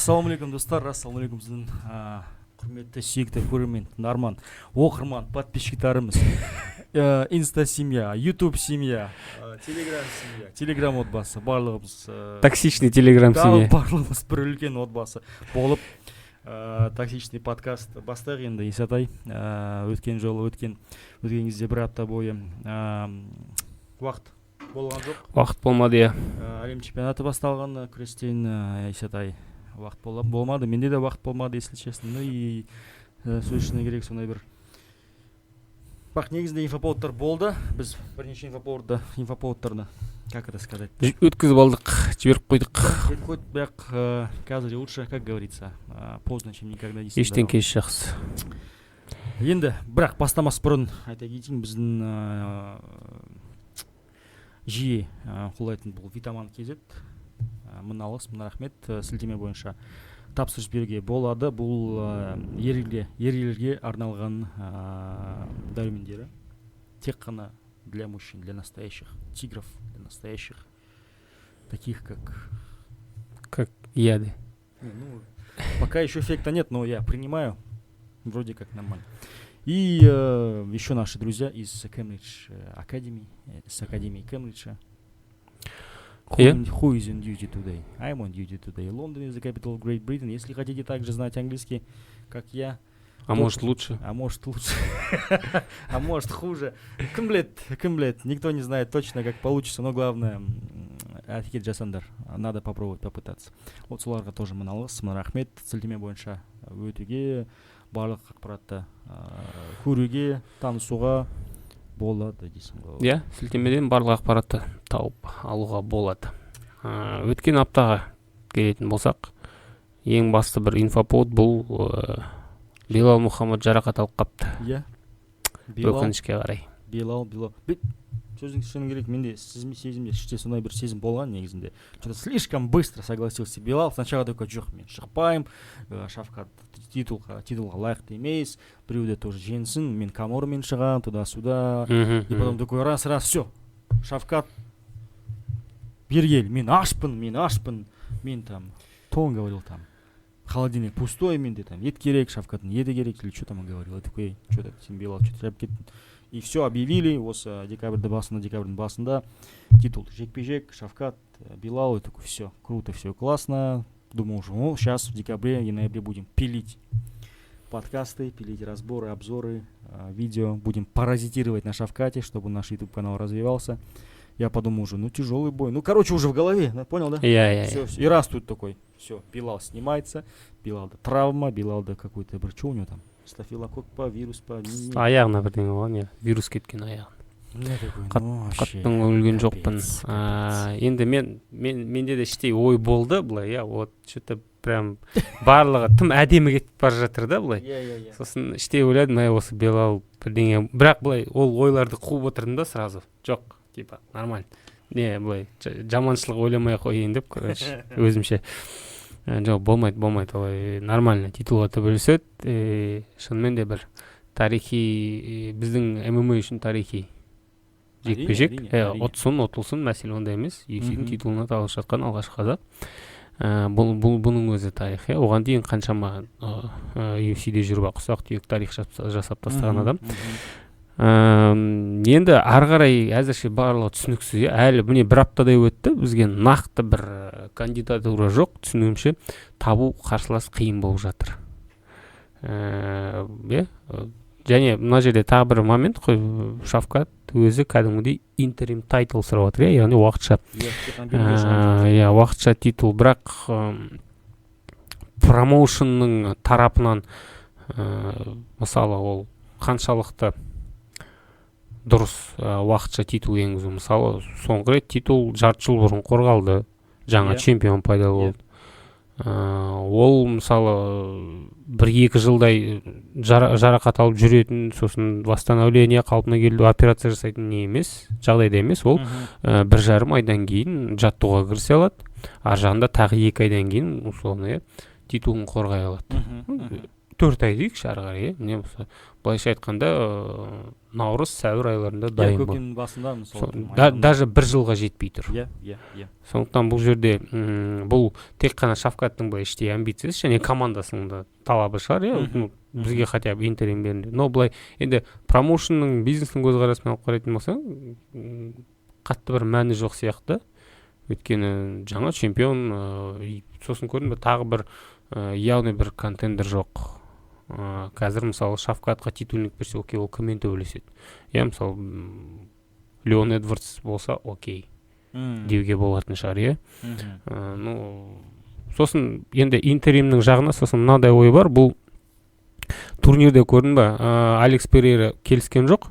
Ассалаумағалейкум достар, ассалаумағалейкум сіздің құрметті сүйікті көрермен, тыңдарман, оқырман, подписчиктарымыз, инста-семья, ютуб-семья, телеграм-семья, телеграм отбасы, барлығымыз токсичный телеграм-семья. Барлығымыз бір үлкен отбасы болып токсичный подкаст бастайық енді. Исатай, өткен кезде бір апта бойы уақыт болған жоқ. Уақыт болмады, я. Әлем чемпионаты басталған күрестен, Исатай, уақыт болмады. Менде де уақыт болмады, если честно. Ну и сөзшіне керек сондай бір. Бақ, негізінде инфоповодтар болды. Біз бірнеше инфоповодтарды, как это сказать? Өткізіп алдық, жіберіп қойдық. Бірақ қазір лучше, как говорится, поздно, чем никогда. Ештен кеш жақсы. Енді, бірақ бастамас бұрын айта кетейін, біздің жиі қолдайтын бұл Витаман KZ. Мына рахмет, сілтеме бойынша тапсырыс беруге болады. Бұл ерлерге арналған дәрумендері. Тек қана для мужчин, для настоящих тигров, для настоящих таких, как яды. Ну, пока еще эффекта нет, но я принимаю. Вроде как нормально. И еще наши друзья из Cambridge Academy, с Академии Кембриджа. Who is on duty today? I'm on duty today. London is the capital of Great Britain. Если хотите также знать английский, как я. А может лучше? А может лучше. А может хуже. Кім білет. Никто не знает точно, как получится, но главное, әрекет жасаңдар. Надо попробовать, попытаться. Вот соларға тоже мыналыс, рахмет. Сілтеме бойынша өтуге, барлық ақпаратты көруге, танысуға болады дейсің ғой. Иә, сілтемеден барлық ақпаратты тауып алуға болады. Өткен аптаға келетін болсақ, ең басты бір инфоповод бұл Билал Мұхаммад жарақат алып қапты. Иә. Өкінішке қарай. Билал. Сөздің шыны керек, менде сезімде іште сондай бір сезім болған негізінде. Что-то слишком быстро согласился Билал. Сначала такой, жоқ, мен шықпайым, Шавкат титулға лайықты емес, біреуде тоже женсін, мен Камормен шығам, туда-сюда. И потом такой раз, все, Шавкат бергел, мен ашпын, мен там, то он говорил там, холодильник пустой, менде там, ет керек, Шавкаттың еті керек, или что там он говорил, я такой, что-то сен Билал, что-то жап кеттің. И все объявили, осы декабрьдің басында титул жекпе-жек, Шавкат, Билал, и такой, все, круто, все классно. Думал уже, сейчас в декабре и ноябре будем пилить подкасты, пилить разборы, обзоры, видео. Будем паразитировать на Шавкате, чтобы наш YouTube-канал развивался. Я подумал уже, тяжелый бой. Короче, уже в голове, понял, да? Все. И раз тут такой, все, Билал снимается, Билал да травма, Билал да какой-то, что у него там? Стафилококк па, вирус па. Аяғына бірдеңе болған, вирус кеткен аяғына. Қаттың өлген жоқпын. Енді менде де іштей ой болды былай, вот что-то прям барлығы тым әдемі кетіп бара жатыр да былай. Сосын іштей ойладым, осы Билал бірдеңе, бірақ былай ол ойларды қуып отырдым да сразу. Жоқ, типа нормально. Не, былай жаманшылық ойламай қойын деп, короче, өзімше. Жоқ, болмайды, олай нормально титулға төбелеседі. Шынымен де бір тарихи, біздің ММА үшін тарихи жекпе-жек. Ұтылсын, мәселе ондай емес. UFC-дің титулына таласып жатқан алғашқы қазақ. Бұның өзі тарих. Оған дейін қаншама UFC-де жүріп ұсақ түйек тарих жасап тастаған адам. Енді арғарай әзірше барлығы түсініксіз. Әлі міне бір аптадай өтті, бізге нақты бір кандидатура жоқ, түсінуімше табу қарсылас қиын болып жатыр. Және мына жерде тағы бір момент қой, Шавкат өзі кәдімгідей интерим тайтл сұрап отыр, яғни уақытша титул, бірақ промоушенның тарапынан мысалы ол қаншалықты дұрыс уақытша титул енгізу. Мысалы, соңғы рет титул жарты жыл бұрын қорғалды, жаңа чемпион пайда болды. Ол мысалы 1-2 жылдай жарақат алып жүретін, сосын восстановление, қалпына келу, операция жасайтын не емес, жағдайда емес. Ол 1,5 айдан кейін жаттығуға кірісе алады. Ар жағында тағы 2 айдан кейін условно титулын қорғай алады. 4 ай дейікші ары қарай, міне былайша айтқанда наурыз сәуір айларында дайын болады. Көктемнің басында мысалы даже 1 жылға жетпей тұр. Иә. Сондықтан бұл жерде бұл тек қана Шавкаттың былай іштей амбициясы және командасының да талабы шығар, бізге хотя бы интерим берінде. Но былай енді промоушнның бизнестің көзқарасымен алып қарайтын болсаң, қатты бір мәні жоқ сияқты. Өйткені жаңа чемпион, сосын көрдің бе, тағы бір явный бір контендер жоқ. Қазір мысалы Шавкатқа титульник берсе, окей, ол кіммен төбелеседі. Мысалы Леон Эдвардс болса, окей деуге болатын шығар, сосын енді интеримнің жағына сосын мынадай ой бар, бұл турнирде көрдің ба, Алекс Перейра келіскен жоқ,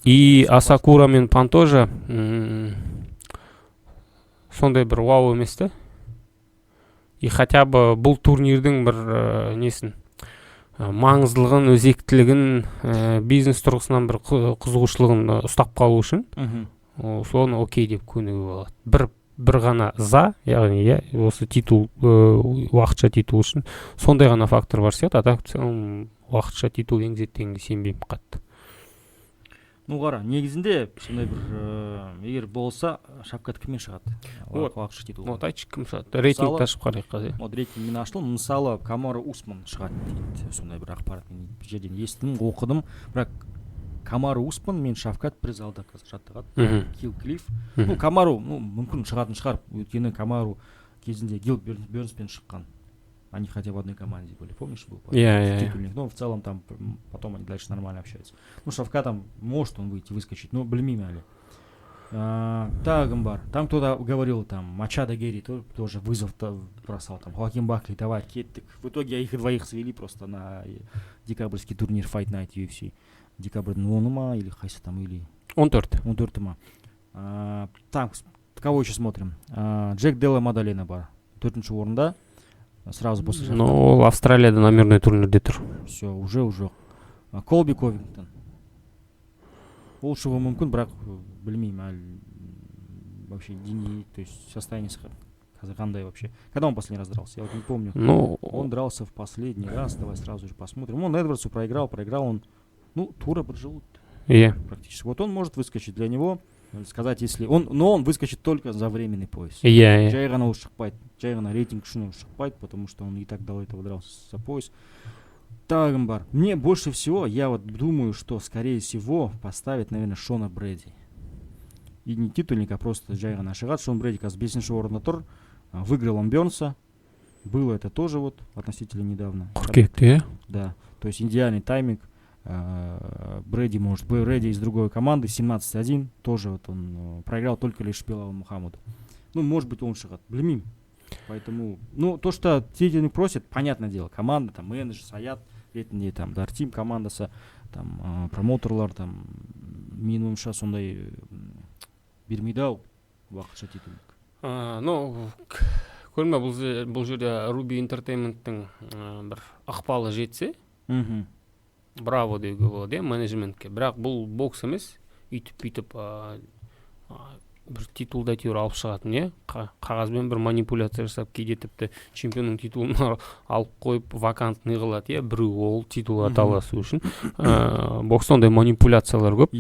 и Асакура мен Пантожа сондай бір вау емес та. И хотя бы бұл турнирдің бір несін, маңыздылығын, өзектілігін, бизнес тұрғысынан бір қызығушылығын ұстап қалу үшін, соны окей деп көнуге болады. Бір ғана яғни осы титул, уақытша титул үшін сондай ғана фактор бар сияқты, атақ уақытша титул енгізеді дегенге сенбеймін қатты. Қара, негізінде сондай бір егер болса, Шавкат кіммен шығады? Уақытша титул. Айтшы кім шығады? Рейтинг ашып қарайық қазір. Рейтинг мен ашылым. Мысалы, Камару Усман шығады дейді. Сондай бір ақпарат мен жерден естідім, оқыдым. Бірақ Камару Усман мен Шавкат бір залда жаттығады. Гил Клифф. Камару мүмкін шығатын шығар. Өйткені Камару кезінде Гил Бернспен шыққан. Они хотя бы в одной команде были, помнишь, был титульник. Но в целом там потом они дальше нормально общаются. Шавкат там может он выйти, выскочить, но блин, Тагом бар. Там кто-то говорил, там Мачадо Герри тоже вызов бросал, там Хоаким Бакли, давай, кеттик. В итоге их двоих свели просто на декабрьский турнир Fight Night UFC. Декабрьдің 10-ма или қайсы там, или 14-ма. Так, кого еще смотрим? Джек Делла Мадалена бар. 4-ші орында. Сразу после Шавката. Ну, Австралияда номерный турнирде тұр. Все, уже. Колби Ковингтон. Ол шығуы мүмкін, бірақ білмеймін, вообще деньги, то есть состояние қандай вообще. Когда он последний раз дрался? Я вот не помню. Он дрался в последний раз, давай сразу же посмотрим. Он Эдвардсу проиграл он, тура проживут. Практически. Вот он может выскочить для него, сказать, если но он выскочит только за временный пояс. Жай ғана шықпайды. Жай ғана рейтинг үшін шықпайды, потому что он и так до этого дрался за пояс. Тагом бар. Мне больше всего, я вот думаю, что скорее всего поставит, наверное, Шона Брэди. И не титульник, а просто жай ғана шығады. Шон Брэди қазір 5-ші орында тұр. Выиграл он Бернса. Было это тоже вот относительно недавно. Қыркүйекте, да. То есть идеальный тайминг. Брэди из другой команды, 17-1, тоже вот он проиграл только лишь Белалу Мухаммаду. Может быть, он шығады, білмеймін. Поэтому, то, что титульник просит, понятное дело, команда, там, менеджер, Саят, ретінде, там, Дартим командасы, там, промоутерлар, там, менің ойымша сондай бермейді ау уақытша титульник. Көрме, бұл жерде Руби Entertainment'тің бір ықпалы жетсе, браво деуге болады, менеджментке. Бірақ бұл бокс емес, үйтіп бір титулды әйтеуір алып шығатын, қағазбен бір манипуляция жасап, кейде тіпті чемпионның титулын алып қойып вакантный қылады, біреу ол титулға таласу үшін. Бокста ондай манипуляциялар көп.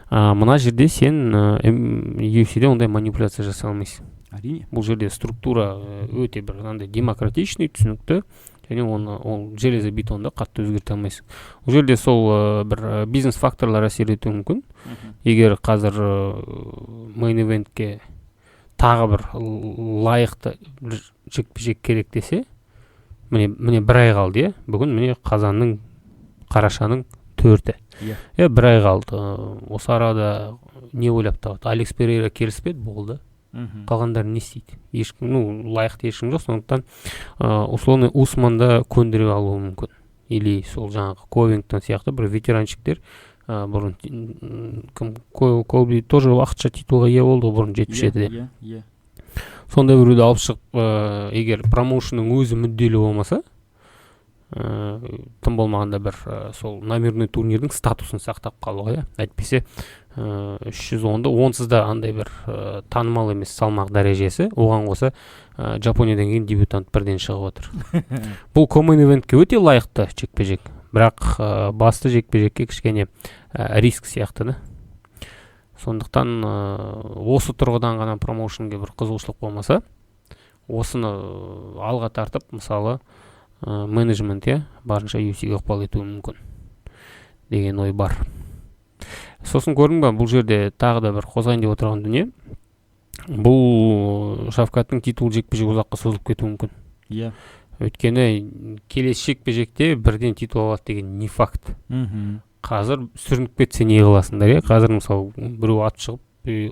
Мына жерде сен UFC-де ондай манипуляция жаса алмайсың. Әрине. Бұл жерде структура өте бір демократичный, түсінікті. Және ол железо бетонда қатты өзгерте алмайсың. Ол жерде сол бір бизнес факторлар әсер етуі мүмкін. Егер қазір мейн-ивентке тағы бір лайықты жекпе-жек керек десе, міне бір ай қалды, бүгін міне қарашаның 4-і. Бір ай қалды. Осы арада не ойлап табады? Алекс Перейра келіспеді, болды. Қалғандар не істейді? Лайықты ешкім жоқ, сондықтан условный Усманды көндіре алуы мүмкін. Или сол жаңағы Ковингтон сияқты бір ветеранчиктер, бұрын Колби тоже уақытша титулға ие болды, бұрын 77-де. Сондай біреуді алып шығып, егер промоушнның өзі мүдделі болмаса, тым болмағанда бір сол номерной турнирдің статусын сақтап қалуға, иә. Әйтпесе 310-ды онсыз да андай бір танымал емес салмақ дәрежесі. Оған қоса Жапониядан кейін дебютант бірден шығып отыр. Бұл коммейн ивентке өте лайықты жекпе-жек, бірақ басты жекпе-жекке кішкене риск сияқты да. Сондықтан осы тұрғыдан ғана промоушнге бір қызығушылық болмаса, осыны алға тартып, мысалы менеджмент, барынша UFC-ге ықпал етуі мүмкін деген ой бар. Сосын көрдің ба, бұл жерде тағы да бір қозғайын деп отырған дүние, бұл Шавкаттың титул жекпе-жек ұзаққа созылып кетуі мүмкін. Иә. Өйткені келесі жекпе-жекте бірден титул алады деген не факт. Қазір сүрініп кетсе не қыласыңдар, иә? Қазір мысалы біреу атып шығып,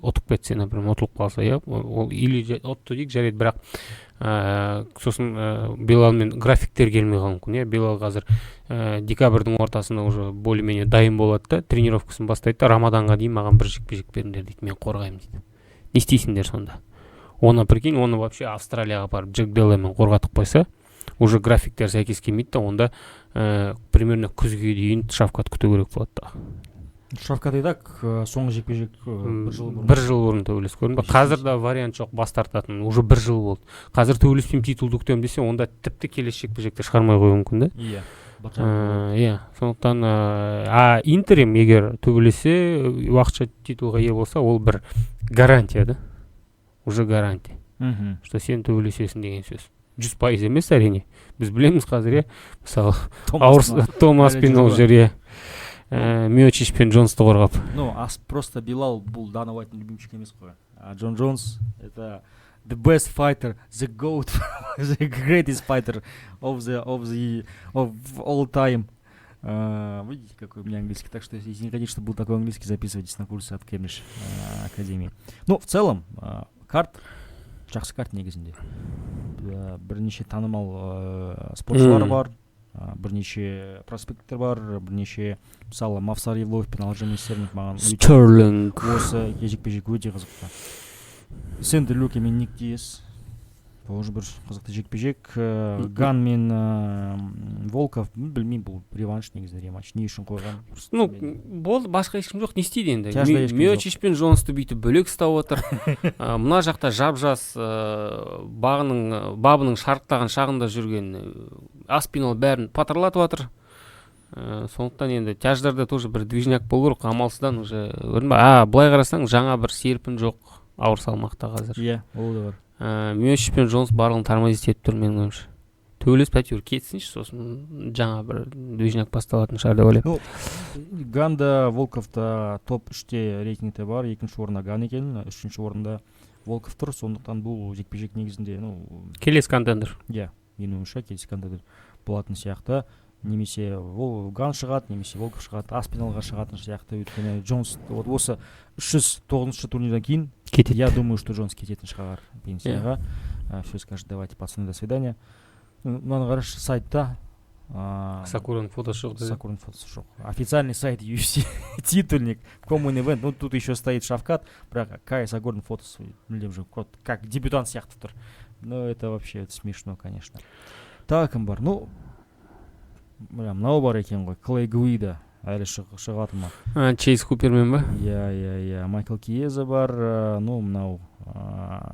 ұтып кетсе, например, ұтылып қалса, иә? Ол или ұтты дейік жарайды, бірақ сосын Белалмен графиктер келмей қалуы мүмкін, иә? Белал қазір декабрьдің ортасында уже более-менее дайын болады да, тренировкасын бастайды да, Рамаданға дейін маған бір жекпе-жек беріңдер дейді, мен қорғаймын дейді. Не істейсіңдер сонда? Оны прикинь, оны вообще Австралияға апарып Джек Делламен қорғатып қойса, уже графиктер сәйкес келмейді да, онда примерно күзге дейін Шавкат күту керек болады да. Шавкат едак соңғы жекпе-жек бір жыл бұрын төбелес көрдің ба? Қазір да вариант жоқ, бас тартатын, уже бір жыл болды. Қазір төбелеспеймін, титулды күтемін десе, онда тіпті келесі жекпе-жекті шығармай қоюы мүмкін да. Иә. Сондықтан Интерим егер төбелесе, уақытша титулға ие болса, ол бір гарантия да. Уже гарантия. Что сен төбелесесің деген сөз. 100% емес әрине. Біз білеміз қазір, мысалы, Томас пен ол жер, Миочич пен Джонсты қорғап. Ну, просто Билал бұл Дана Уайтың любимчик емес қой. А Джон Джонс это the best fighter, the GOAT, the greatest fighter of all time. Видите, какой у меня английский. Так что, если не хотите, чтобы был такой английский, записывайтесь на курсы от Кембридж Академии. Ну, в целом, карт, жақсы карт негізінде. Бірнеше танымал спортшылар бар, бірнеше проспекттер бар, бірнеше, мысалы, Мавсар Евлоев пен Алжамес Серник маған Стерлинг осы жекпе-жек өте қызықты. Сэнди Люке мен Ник Диас тоже бір қызықты жекпе-жек. Ган мен Волков, білмеймін, бұл реванш негізінде, рематч. Не үшін қойған? Ну, болды, басқа ешкім жоқ, не істейді енді? Миочич пен Джонсты бүйтіп бөлек ұстап отыр. Мына жақта жап-жас бабының шарықтаған шағында жүрген Аспинал бәрін патырлатып отыр. Сондықтан енді тяждарда тоже бір движняк болу керек, амалсыздан уже көрдің ба? Былай қарасаң, жаңа бір серпін жоқ ауыр салмақта қазір. Иә, ол да бар. Миочич пен Джонс барлығын тормозить етіп тұр менің ойымша. Төбелес пәтеуір кетсінші, сосын жаңа бір движняк басталатын шығар деп ойлаймын. Ганда, Волковта топ 3-те рейтингте бар, екінші орында Ган екен, үшінші орында Волков тұр, сондықтан бұл жекпе-жек негізінде, келесі контендер. Иә, менің ойымша келесі контендер болатын сияқты. Немесе Ган шығады, немесе Волков шығады, Аспиналға шығатын сияқты. Өйткені Джонс осы 309-шы турнирдан кейін кетеді. Я думаю, что Джонс кететін шығар пенсияға. Все скажет, давайте, пацаны, до свидания. Мынаны қарашы, сайтта Сакуран фотосы жоқ. Официальный сайт UFC, титульник, Common Event. Ну, тут еще стоит Шавкат, бірақ Кай Сагурдың фотосы мүлдем жоқ. Как дебютант сияқты тұр. Ну, это вообще смешно, конечно. Так, кім бар? Ну, мынау бар екен ғой, Клей Гуида әлі шығады ма? Чейз Хупермен ба? Иә, Майкл Киеза бар, ну, мынау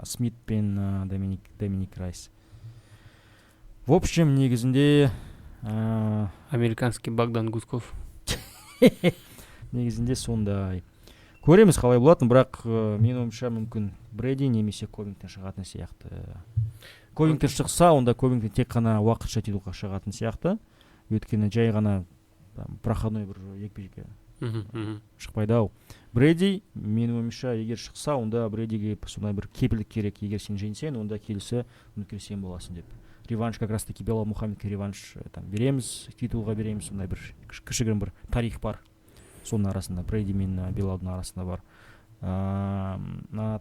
Смит пен Доминик Райс. В общем, негізінде американский Богдан Гусков. Негізінде сондай. Көреміз қалай болатын, бірақ мен ойымша мүмкін Брэди немесе Ковингтон шығатын сияқты. Ковингтон шықса, онда Ковингтон тек қана уақытша титулға шығатын сияқты. Өйткені жай ғана проходной бір жекпе-жекке шықпайды ау. Брэди, менің ойымша, егер шықса, онда Брэдиге сондай бір кепілдік керек. Егер сен жеңсең, онда келісі мүмкін сен боласың деп. Реванш как раз таки Белал Мухаммедке реванш береміз, титулға береміз, сондай бір кішігірім бір тарих бар. Соның арасында, Брэди мен Белалдың арасында бар.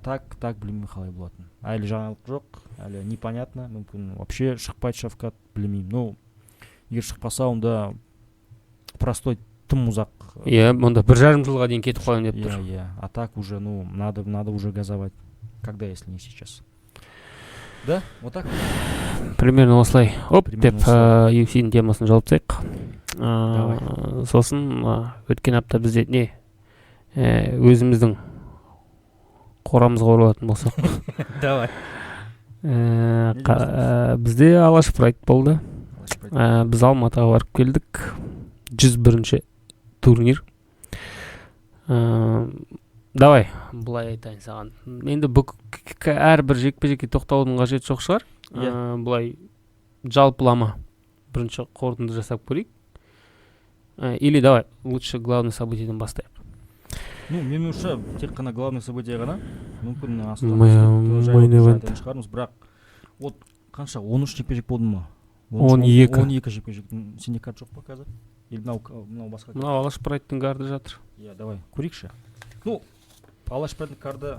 Так білмеймін қалай болатын. Әлі жаңалық жоқ, әлі непонятно, мүмкін вообще шықпайды Шавкат, білмеймін. Ну, егер шықпаса, онда простой тым ұзақ. Иә, онда 1,5 жылға дейін кетіп қалайын деп тұр. Иә, а так уже, надо уже газовать. Когда, если не сейчас? Да? Вот так? Примерно осылай. Оп Примерно деп UFC-дің темасын жауып тастайық. Давай. Сосын өткен апта бізде не өзіміздің қорамызға оралатын болсақ. Давай. Бізде Алаш Прайд болды. Біз Алматыға барып келдік. 101-ші турнир. Давай, бұлай айтайын саған. Енді әрбір жекпе-жекке тоқтаудың қажеті жоқ шығар. Бұлай жалпылама бірінші қорытынды жасап көрейік. Или давай, лучше главный событиеден бастайық. Ну, меніңше тек қана главный событие ғана. Мүмкін Main-event шығармыз, бірақ вот қанша 13 жекпе-жек болды ма? 12 жекпе-жектің сенде карт жоқ па қазір? Или мынау басқа? Мынау Алаш Прайдтың карды жатыр. Давай, көрейікші. Ну, Алаш Прайдтың карды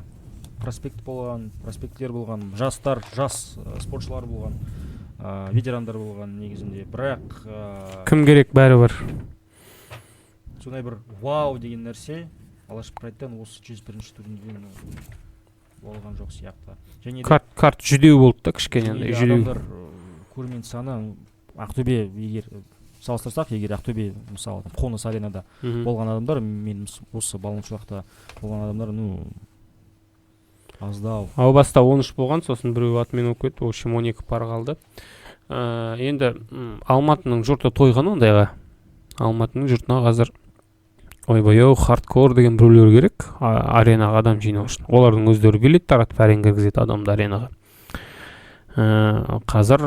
проспекттер болған, жас спортшылар болған, ветерандар болған негізінде, бірақ кім керек бәрі бар. Сондай бір вау деген нәрсе Алаш Прайдтан осы 101-ші турнирден болған жоқ сияқты. Және карт жүдеу болды да, кішкене жүдеу. Адамдар көрермен саны Ақтөбе, егер салыстырсақ, егер Ақтөбе мысалы Қоныс аренада болған адамдар, мен осы балуаншылықта болған адамдар, аздау. Ау баста 13 болған, сосын біреу атымен өтіп кетті, в общем 12 пар қалды. Енді Алматының жұрты тойған ондайға. Алматының жұртына қазір ойбай-ау, хардкор деген біреулер керек, аренаға адам жинау үшін. Олардың өздері билет таратып әрең кіргізеді адамды аренаға. Қазір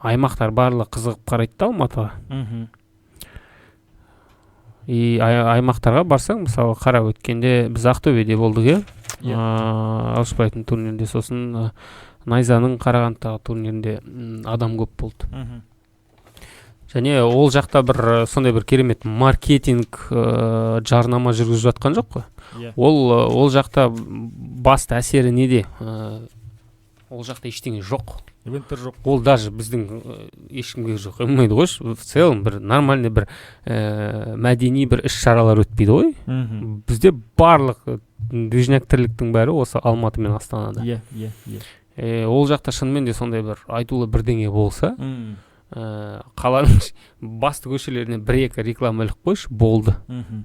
аймақтар барлығы қызығып қарайды да Алматыға. Аймақтарға барсаң, мысалы қара өткенде біз Ақтөбеде болдық, Алаш Прайдтың турнирінде, сосын Найзаның Қарағандыдағы турнирінде адам көп болды. Және ол жақта бір сондай бір керемет маркетинг жарнама жүргізіп жатқан жоқ қой. Ол жақта басты әсері неде? Ол жақта ештеңе жоқ. Ивенттер жоқ. Ол даже біздің ешкімге жоқ. Емейді ғой, в целом бір нормальный бір мәдени бір іс-шаралар өтпейді ғой. Бізде барлық движняк тірліктің бәрі осы Алматы мен Астанада. Ол жақта шынымен де сондай бір айтулы бірдеңе болса, қаланың басты көшелеріне 1-2 реклама іліп қойшы, болды.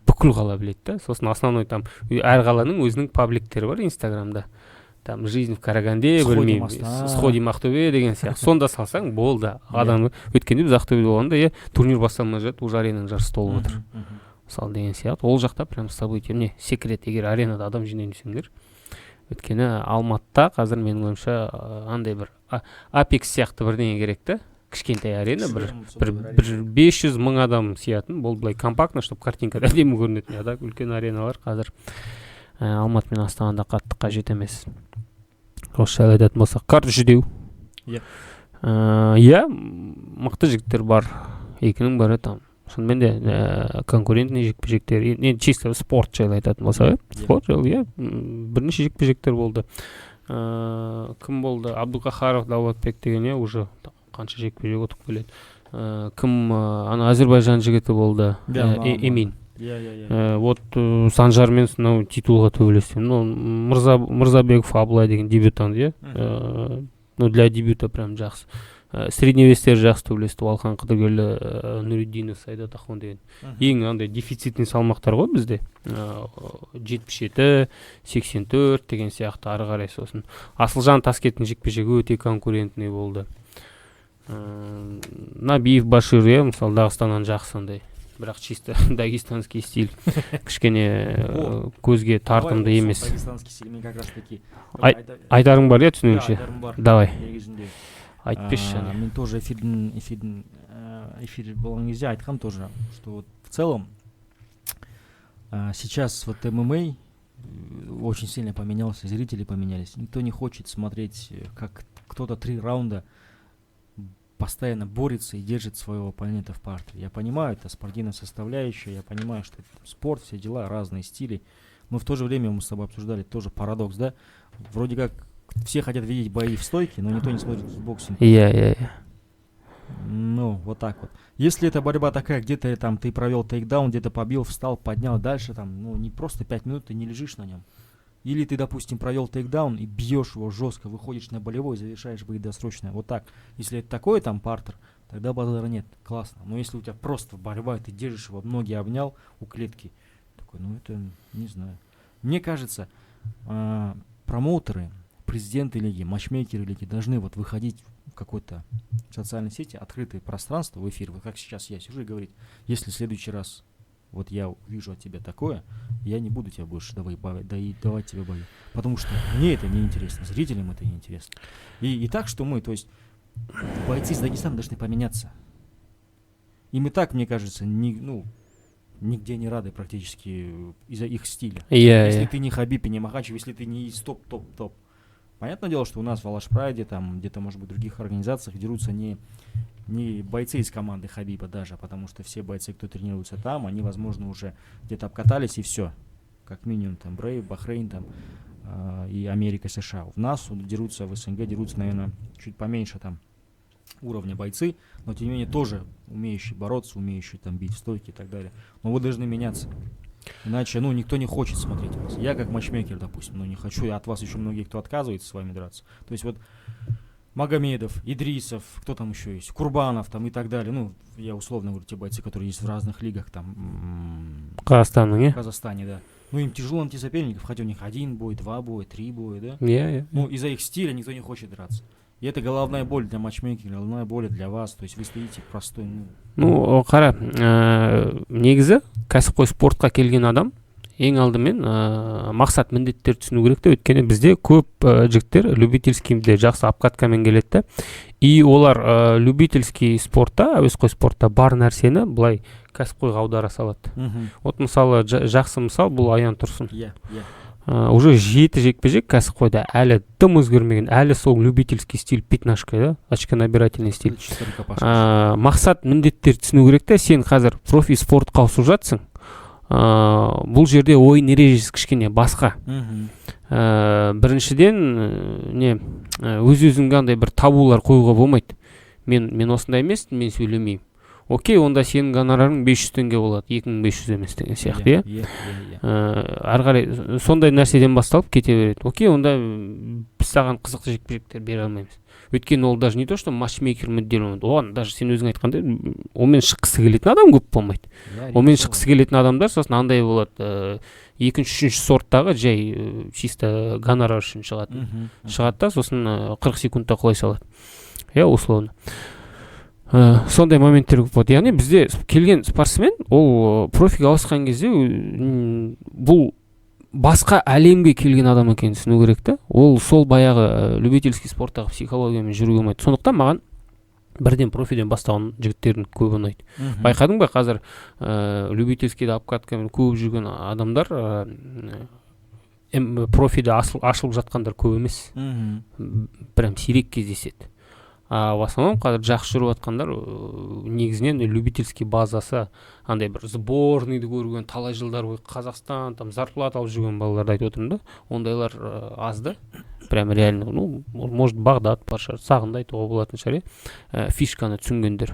Бүкіл қала біледі да. Сосын основной там әр қаланың өзінің пабликтері бар Инстаграмда. Там жизнь в Караганде, сходим Ақтөбе деген сияқты. Сонда салсаң болды. Адам өткенде біз Ақтөбеде болғанда, турнир басталмай жатып, уже аренаның жарысы толып отыр. Мысалы деген сияқты. Ол жақта прям событие. Міне секрет, егер аренада адам жинайын десеңдер. Өткені Алматыда қазір менің ойымша андай бір Apex сияқты бірдеңе керек та. Кішкентай арена, бір 500 мың адам сиятын. Бұл былай компактно, чтобы картинкада әдемі көрінетін. Үлкен ареналар қазір Алматы мен Астанада қатты қажет емес. Осы жайлы айтатын болсақ, карт жүдеу. Мықты жігіттер бар. Екінің бірі там. Шынымен де конкурентный жекпе-жектер. Енді чисто спорт жайлы айтатын болсақ, спорт жайлы, бірнеше жекпе-жектер болды. Кім болды? Абдуқахаров, Даулатбек деген уже қанша жекпе-жек өтіп келеді. Кім Әзербайжан жігіті болды? Эмин. Вот Санжармен сонау титулға төбелесті. Мырзабеков Абылай деген дебютант, для дебюта прям жақсы. Средневестер жақсы төбелесті. Алхан Қыдыргелді, Нұриддинов, Сайдат Ахон деген. Ең андай дефицитный салмақтар ғой бізде. 77, 84 деген сияқты ары қарай сосын. Асылжан Таскеттің жекпе-жегі өте конкурентный болды. Набиев Башир, мысалы Дағыстаннан жақсы андай. Бірақ чисто дагестанский стиль. Кішкене көзге тартымды емес. Дагестанский стиль мен как раз таки айтарың бар, түсінуімше? Давай. Айтпеші және. Мен тоже эфир болған кезде айтқам тоже, что вот в целом сейчас вот ММА очень сильно поменялся, зрители поменялись. Никто не хочет смотреть, как кто-то 3 раунда постоянно борется и держит своего оппонента в партере. Я понимаю, это спортивная составляющая, я понимаю, что это спорт, все дела, разные стили. Но в то же время мы с тобой обсуждали тоже парадокс, да? Вроде как все хотят видеть бои в стойке, но никто не смотрит в боксинг. Ну, вот так вот. Если эта борьба такая, где-то там ты провел тейкдаун, где-то побил, встал, поднял, дальше там, ну, не просто 5 минут ты не лежишь на нем. Или ты, допустим, провел тейкдаун и бьешь его жестко, выходишь на болевой, завершаешь бой досрочно. Вот так. Если это такой там партер, тогда базара нет. Классно. Но если у тебя просто борьба, ты держишь его, ноги обнял у клетки, такой, ну это, не знаю. Мне кажется, промоутеры, президенты лиги, матчмейкеры лиги должны вот выходить в какой-то социальной сети, открытое пространство в эфир, вот как сейчас я сижу и говорить, если в следующий раз вот я вижу от тебя такое, я не буду тебя больше давать тебе бои. Потому что мне это не интересно, зрителям это не интересно. И так, что мы, то есть, бойцы из Дагестана должны поменяться. Им и так, мне кажется, нигде не рады практически из-за их стиля. Если ты не Хабиб и не Махачев, если ты не из топ. Понятное дело, что у нас в Алаш-Прайде, там где-то, может быть, в других организациях дерутся не бойцы из команды Хабиба даже, потому что все бойцы, кто тренируется там, они, возможно, уже где-то обкатались и все. Как минимум, там, Брейв, Бахрейн, там, и Америка, США. В нас дерутся, в СНГ дерутся, наверное, чуть поменьше там уровня бойцы, но, тем не менее, тоже умеющие бороться, умеющие там бить в стойке и так далее. Но вы должны меняться. Иначе, никто не хочет смотреть вас. Я как матчмейкер, допустим, не хочу, и от вас еще многие, кто отказывается с вами драться. То есть вот Магомедов, Идрисов, кто там еще есть, Курбанов там и так далее. Я условно говорю, те бойцы, которые есть в разных лигах там. В Казахстане, да. Им тяжело найти соперников, хотя у них 1 бой, 2 боя, 3 боя, да? Из-за их стиля никто не хочет драться. И это головная боль для матчмейкера, головная боль для вас. То есть вы стоите простой. Қара, негізі кәсіпқой спортқа келген адам ең алдымен мақсат міндеттер түсіну керек те, өйткені бізде көп жігіттер любительскийде жақсы обкаткамен келеді. И олар любительский спортта, әуесқой спортта бар нәрсені былай кәсіпқойға аудара салады. Вот мысалы жақсы мысал бұл Аян Тұрсын. Уже 7 жекпе-жек кәсіпқойда әлі дым өзгермеген, әлі сол любительский стиль пятнашка, да, очконабирательный стиль. Мақсат міндеттер түсіну керек те, сен қазір профи спортқа ауысып жатсың. Бұл жерде ойын ережесі кішкене басқа. Біріншіден өз-өзіңге андай бір табулар қоюға болмайды. Мен осындай емеспін, мен сөйлемеймін. Окей, онда сенің гонорарың 500 теңге болады, 2500 емес деген сияқты, ары қарай сондай нәрседен басталып кете береді. Окей, онда біз саған қызықты жекпе-жектер бере алмаймыз. Өйткені ол даже не то, что матчмейкер мүдделі, оған даже сен өзің айтқандай, онымен шыққысы келетін адам көп болмайды. Онымен шыққысы келетін адамдар сосын андай болады, екінші, үшінші сорттағы жай чисто гонорар үшін шығады да, сосын 40 секундта құлай салады. Условно. Сондай моменттер көп болады. Яғни бізде келген спортсмен, ол профиға ауысқан кезде бұл басқа әлемге келген адам екенін түсіну керек та. Ол сол баяғы любительский спорттағы психологиямен жүруге болмайды. Сондықтан маған бірден профиден бастаған жігіттердің көп ұнайды. Байқадың ба, қазір любительскийде обкаткамен көп жүрген адамдар профиде ашылып жатқандар көп емес. Прям сирек кездеседі. В основном қазір жақсы жүріп жатқандар негізінен любительский базасы андай бір сборныйды көрген, талай жылдар бойы Қазақстан там зарплата алып жүрген балаларды айтып отырмын да, ондайлар азды. Прям реально, может Бағдат бар шығар, Сағынды айтуға болатын шығар, фишканы түсінгендер.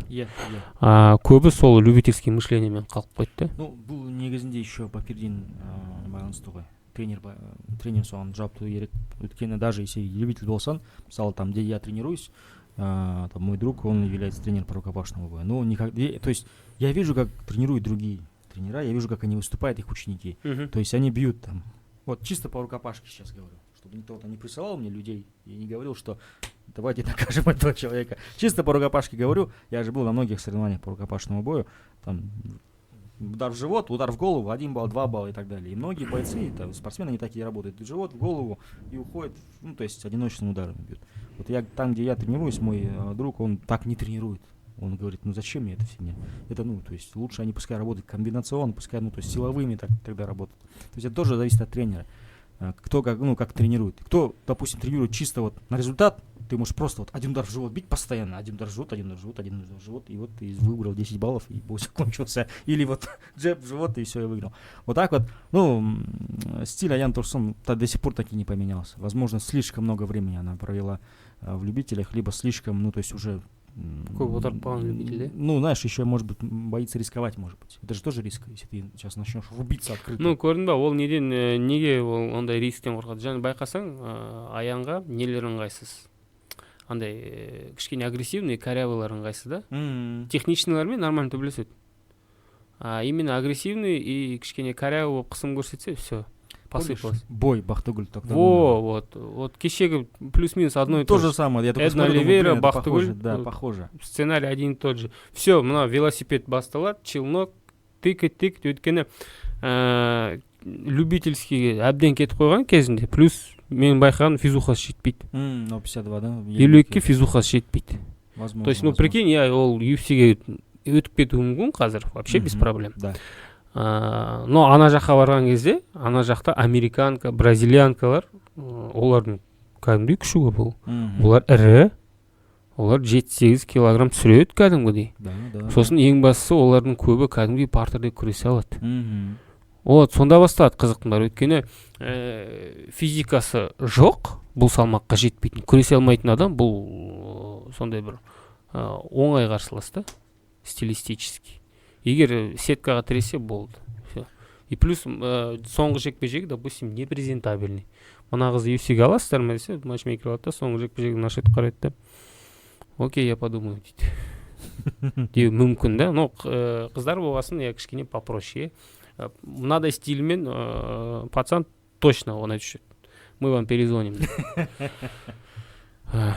Көбі сол любительский мышлениемен қалып қойды. Бұл негізінде еще Бакирдин байланысты ғой. Тренер соған жауапты керек. Өйткені даже если любитель болсан, мысалы там, где я тренируюсь, мой друг, он является тренером по рукопашному бою. То есть я вижу, как тренируют другие тренера, я вижу, как они выступают, их ученики. То есть они бьют там. Вот чисто по рукопашке сейчас говорю, чтобы никто не присылал мне людей и не говорил, что давайте накажем этого человека. Чисто по рукопашке говорю, я же был на многих соревнованиях по рукопашному бою, там удар в живот, удар в голову, 1 балл, 2 балла и так далее. И многие бойцы, спортсмены, они такие работают. В живот, в голову и уходят, то есть одиночным ударом бьют. Вот там, где я тренируюсь, мой друг, он так не тренирует. Он говорит, зачем мне эта фигня? Это, то есть лучше они пускай работают комбинационно, пускай, то есть силовыми тогда работают. То есть это тоже зависит от тренера. Кто как тренирует. Кто, допустим, тренирует чисто вот на результат, ты можешь просто вот один удар в живот бить постоянно, один удар в живот, и вот ты выиграл 10 баллов, и бой закончился. Или вот джеб в живот, и все, я выиграл. Вот так вот, стиль Аян Турсун до сих пор так и не поменялся. Возможно, слишком много времени она провела в любителях, либо слишком, то есть уже Көп отырып қалған любитель, да? Ну, знаешь, еще, может быть, боится рисковать, может быть. Это же тоже риск, если ты сейчас начнешь рубиться открыто. Ну, көрдің ба, ол неден, неге ол ондай рисктен қорқады? Және байқасаң, аяңға нелер ыңғайсыз. Андай кішкене агрессивный, корявылар ыңғайсыз, да? Техничныйлармен нормально төбелеседі. А именно агрессивный и кішкене корявый болып қысым көрсетсе, все. Посыпалось. Бой Бақтыгүл. Вот кешегі плюс-минус одно и то же. То же самое. Эдна Оливейра, Бақтыгүл. Да, похоже. Сценарий один и тот же. Все, мына велосипед басталады, челнок, тикет, өйткені любительский әбден кетіп қойған кезінде. Плюс мен байқаған физухасы жетпейді. 52, да? 52-ке физухасы жетпейді. Возможно. То есть, ну, прикинь, ол UFC-ге өтіп кетуі мүмкін қазір, вообще без проблем. Да. Но ана жаққа барған кезде, ана жақта американка, бразилианкалар, олардың кәдімгідей күші көп ол. Олар ірі, олар 7-8 килограмм түсіреді кәдімгідей. Сосын ең бастысы олардың көбі кәдімгідей партерде күресе алады. Вот, сонда бастады қызықтың бар. Өйткені физикасы жоқ, бұл салмаққа жетпейтін, күресе алмайтын адам, бұл сондай бір оңай қарсылас та, стилистически. Егер сеткаға тіресе болды. И плюс соңғы жекпе-жегі, допустим, непрезентабельный. Мына қызды UFC-ге аласыздар ма десе, матчмейкер алады да, соңғы жекпе-жегі наш етіп қарайды да. Окей, я подумаю, дейді. Деу мүмкін да. Но қыздар болғасын, я кішкене попроще. Мынадай стильмен пацан точно оңай түседі. Мы вам перезвоним.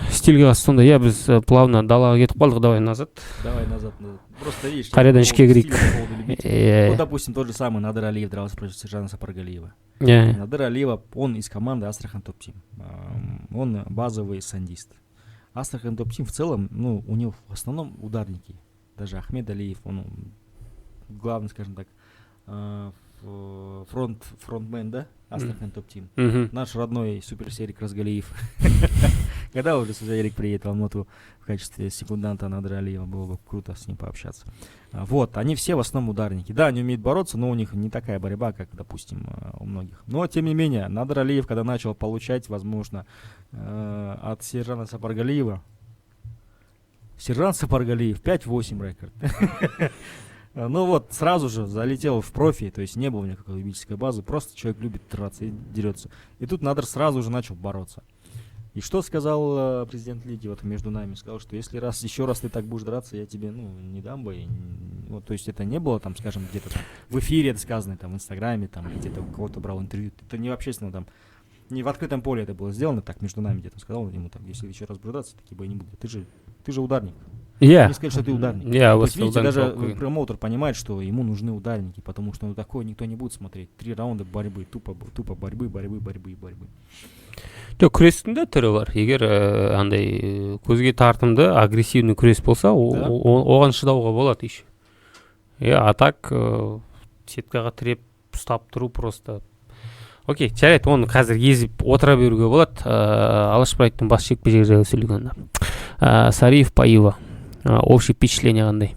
Стильге қатысты сонда, я біз плавно далаға кетіп қалдық, давай назад. Просто видишь, қайрадан ішке кірейік. Вот, допустим, тот же самый Надыр Алиев дрался против Сержана Сапаргалиева. Надыр Алиев, он из команды Астрахан Топ-Тим. Он базовый сандист. Астрахан Топ-Тим в целом, ну, у него в основном ударники. Даже Ахмед Алиев, он главный, скажем так, фронтмен, да? Астрахан Топ-Тим. Наш родной суперсерик Разгалиев. Когда уже Эрик приедет в Алмату в качестве секунданта Надыра Алиева, было бы круто с ним пообщаться. Вот, они все в основном ударники. Да, они умеют бороться, но у них не такая борьба, как, допустим, у многих. Но, тем не менее, Надыр Алиев, когда начал получать, возможно, от Сержана Сапаргалиева, Сержан Сапаргалиев 5-8 рекорд. Ну вот, сразу же залетел в профи, то есть не было никакой любительской базы, просто человек любит драться и дерется. И тут Надыр сразу же начал бороться. И что сказал президент лиги вот между нами? Сказал, что если еще раз ты так будешь драться, я тебе, не дам бой. Вот, то есть это не было, там, скажем, где-то там в эфире это сказано, там, в Инстаграме, там, где-то у кого-то брал интервью. Это не в общественном, там, не в открытом поле это было сделано, так, между нами где-то сказал ему, там, если еще раз будешь драться, такие бои не будут. Ты же ударник. Не сказать, что ты ударник. То есть, видите, даже промоутер понимает, что ему нужны ударники, потому что такое никто не будет смотреть. 3 раунда борьбы, тупо борьбы. Жоқ, күрестің де түрі бар. Егер андай көзге тартымды, агрессивный күрес болса, оған шыдауға болады еще. А так сеткаға тіреп ұстап тұру просто. Окей, жарайды, оны қазір езіп отыра беруге болады. Алашбаевтың бас жекпе-жегі жайлы сөйлегенде. Сариев Паива. Общее впечатление қандай?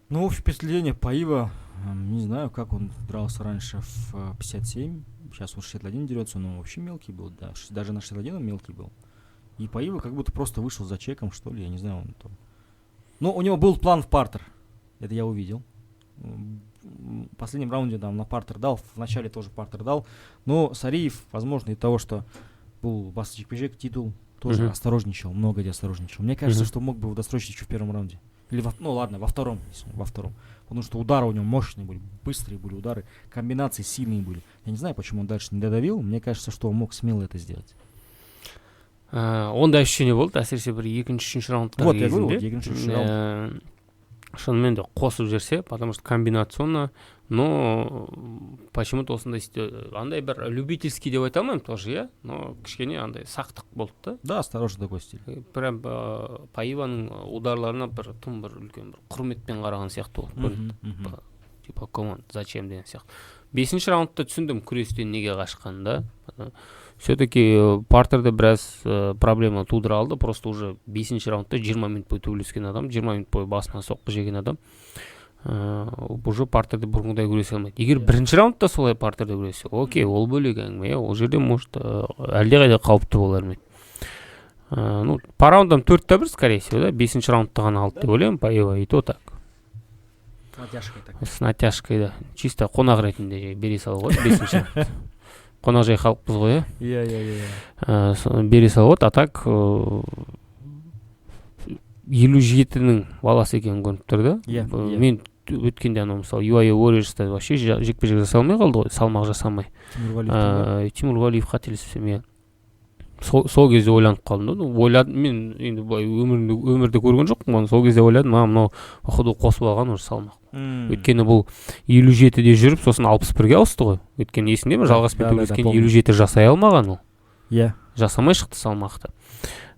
Ну, общее впечатление Паива, не знаю, как он дрался раньше в 57. Сейчас он 61 дерется, но вообще мелкий был, да. Даже на 61 он мелкий был. И Паива как будто просто вышел за чеком, что ли, я не знаю. Он там. Ну, у него был план в партер. Это я увидел. В последнем раунде там на партер дал, в начале тоже партер дал. Но Сариев, возможно, из-за того, что был бас жекпе-жек, титул, тоже осторожничал, много где осторожничал. Мне кажется, что мог бы его досрочить еще в первом раунде. Или во втором. Потому что удары у него мощные были, быстрые были удары, комбинации сильные были. Я не знаю, почему он дальше не додавил. Мне кажется, что он мог смело это сделать. Ондай ощущение болды, әсіресе бір екінші раундтар кезінде. Вот, я говорю, екінші раунд. Шынымен де қосып жүрсе, потому что комбинационно, но почему-то осындай андай бір любительский деп айта алмаймын тоже, я, но кішкене андай сақтық болды да. Да, осторожно такой стиль. Прям Паиваның ударларына бір тым бір үлкен бір құрметпен қараған сияқты болды. Типа, команд, зачем деген сияқты. 5-ші раундта түсіндім күрестен неге қашқанын да. Все-таки партерде біраз проблема тудыра алды. Просто уже 5-ші раундта 20 минут бойы төбелескен адам, 20 минут бойы басынан соққы жеген адам уже партерде бұрынғыдай күресе алмайды. Егер 1-ші раундта солай партерде күресе, окей, ол бөлек әңгіме, ол жерде может әлдеқайда қауіпті болар ма еді. Ну по раундам 4-1 скорее всего, да, 5-ші раундта ғана алды деп ойлаймын поева, и то так с натяжкой, да, чисто қонақ ретінде бере салып қойды 5-ші раунд. Қонақжай халықпыз ғой, бере салып қойды. А так 57-нің баласы екенін көрініп тұр да. Мен өткенде анау мысалы UAE Warriors'та вообще жекпе-жек жасай алмай қалды ғой, салмақ жасамай. Тимур Валиев қателеспесем, иә. Сол кезде ойланып қалдым да. Ойладым, мен енді былай өмірде көрген жоқпын, сол кезде ойладым, мынау походу қосып алған уже салмақ. Өйткені бұл 57-де жүріп, сосын 61-ге ауысты ғой. Өйткені есіңде ме, Жалғасбек Төлескен 57 жасай алмаған ол. Иә. Жасамай шықты салмақты.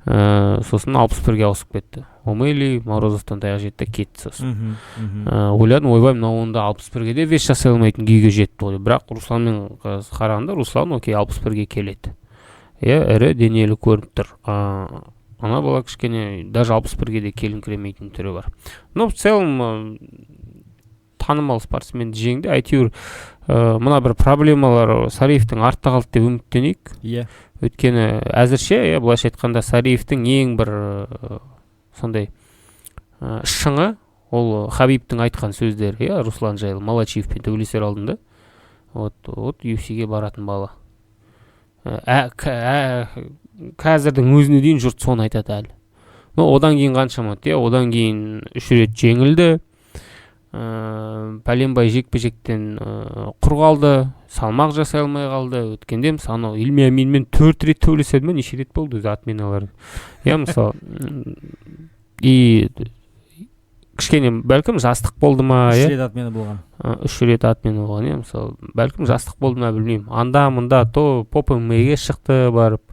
Сосын 61-ге ауысып кетті. Омейли Морозовтан таяқ жетті, кетті сосын. Ойладым, ойбай, мынау онда 61-ге де вес жасай алмайтын күйге жетті ғой. Бірақ Русланмен қарағанда, Руслан окей 61-ге келеді. Иә, ірі денелі көрініп тұр. Ана бала кішкене даже 61-ге де келіңкіремейтін түрі бар. Но в целом танымал спортсменді жеңді. Әйтеуір мына бір проблемалар Сариевтің артта қалды деп үміттенейік. Иә. Өйткені әзірше, былайша айтқанда Сариевтің ең бір сондай шыңы ол Хабибтің айтқан сөздері, иә, Руслан жайлы Малачиевпен төбелесер алдында. Вот UFC-ге баратын бала. Қазірдің өзіне дейін жұрт соны айтады әлі. Но одан кейін қаншама, одан кейін 3 рет жеңілді. Пәленбай жекпе-жектен құр қалды, салмақ жасай алмай қалды. Өткенде мысалы Илми Аминмен 4 рет төбелеседі ме, неше рет болды өзі отменалар. Я мысалы и кішкене бәлкім жастық болды ма, 3 рет отмена болған. 3 рет отмена болған, иә, мысалы бәлкім жастық болды ма білмеймін. Анда-мында то поп ММА-ге шықты барып.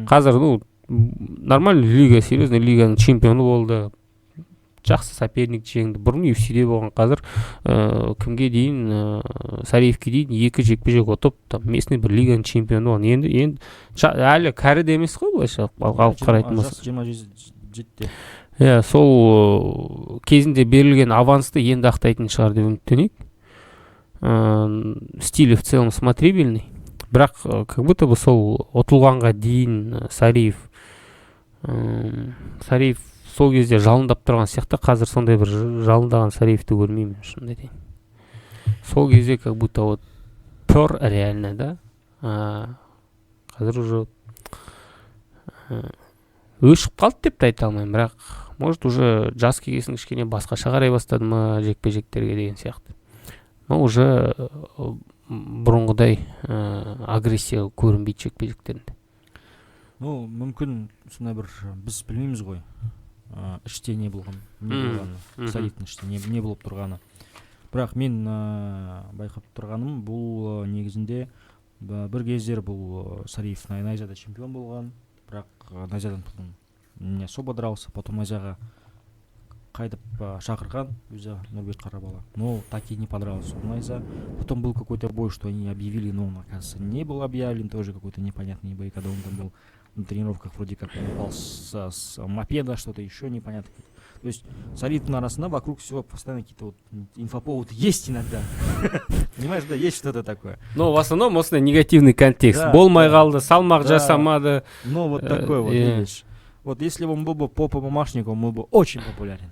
Қазір нормальный лига, серьезный лиганың чемпионы болды. Жақсы соперник жеңді. Бұрын UFC-де болған, қазір кімге дейін, Сариевке дейін 2 жекпе-жек отып, местный бір лиганың чемпионы болған. Енді әлі кәрі де емес қой, былайша алып қарайтын болса. 27-те. Иә, сол кезінде берілген авансты енді ақтайтын шығар деп үміттенейік. Стилі в целом смотрибельный. Бірақ как будто бы сол ұтылғанға дейін Сариев сол кезде жалындап тұрған сияқты, қазір сондай бір жалындаған Сариевті көрмеймін, шынымды айтайын. Сол кезде как будто вот пер реально, да. Қазір уже өшіп қалды деп те айта алмаймын, бірақ может уже жас келгесін кішкене басқаша қарай бастады ма жекпе-жектерге деген сияқты. Но уже бұрынғыдай агрессия көрінбейді жекпе-жектерінде. Ну, мүмкін сондай бір біз білмейміз ғой. Іште не болған, не болғаны, Сариевтің іште не болып тұрғаны. Бірақ мен байқап тұрғаным, бұл негізінде бір кездер бұл Сариев Найзада чемпион болған, бірақ Найзадан не особо дрался, потом Найзаға қайтып шақырған өзі Нұрбек Қарабала. Но так и не понравился Найза. Потом был какой-то бой, что они объявили, но он, оказывается, не был объявлен, тоже какой-то непонятный бой, когда он там был на тренировках, вроде как он упал с мопеда, что-то еще непонятно. То есть Сариевтің арасында вокруг всего постоянно какие-то вот инфоповоды есть иногда. Понимаешь, да, есть что-то такое. Но в основном осындай негативный контекст. Болмай қалды, салмақ жасамады. Ну вот такой вот, видишь. Вот если бы он был бы по-помашнику, он был бы очень популярен.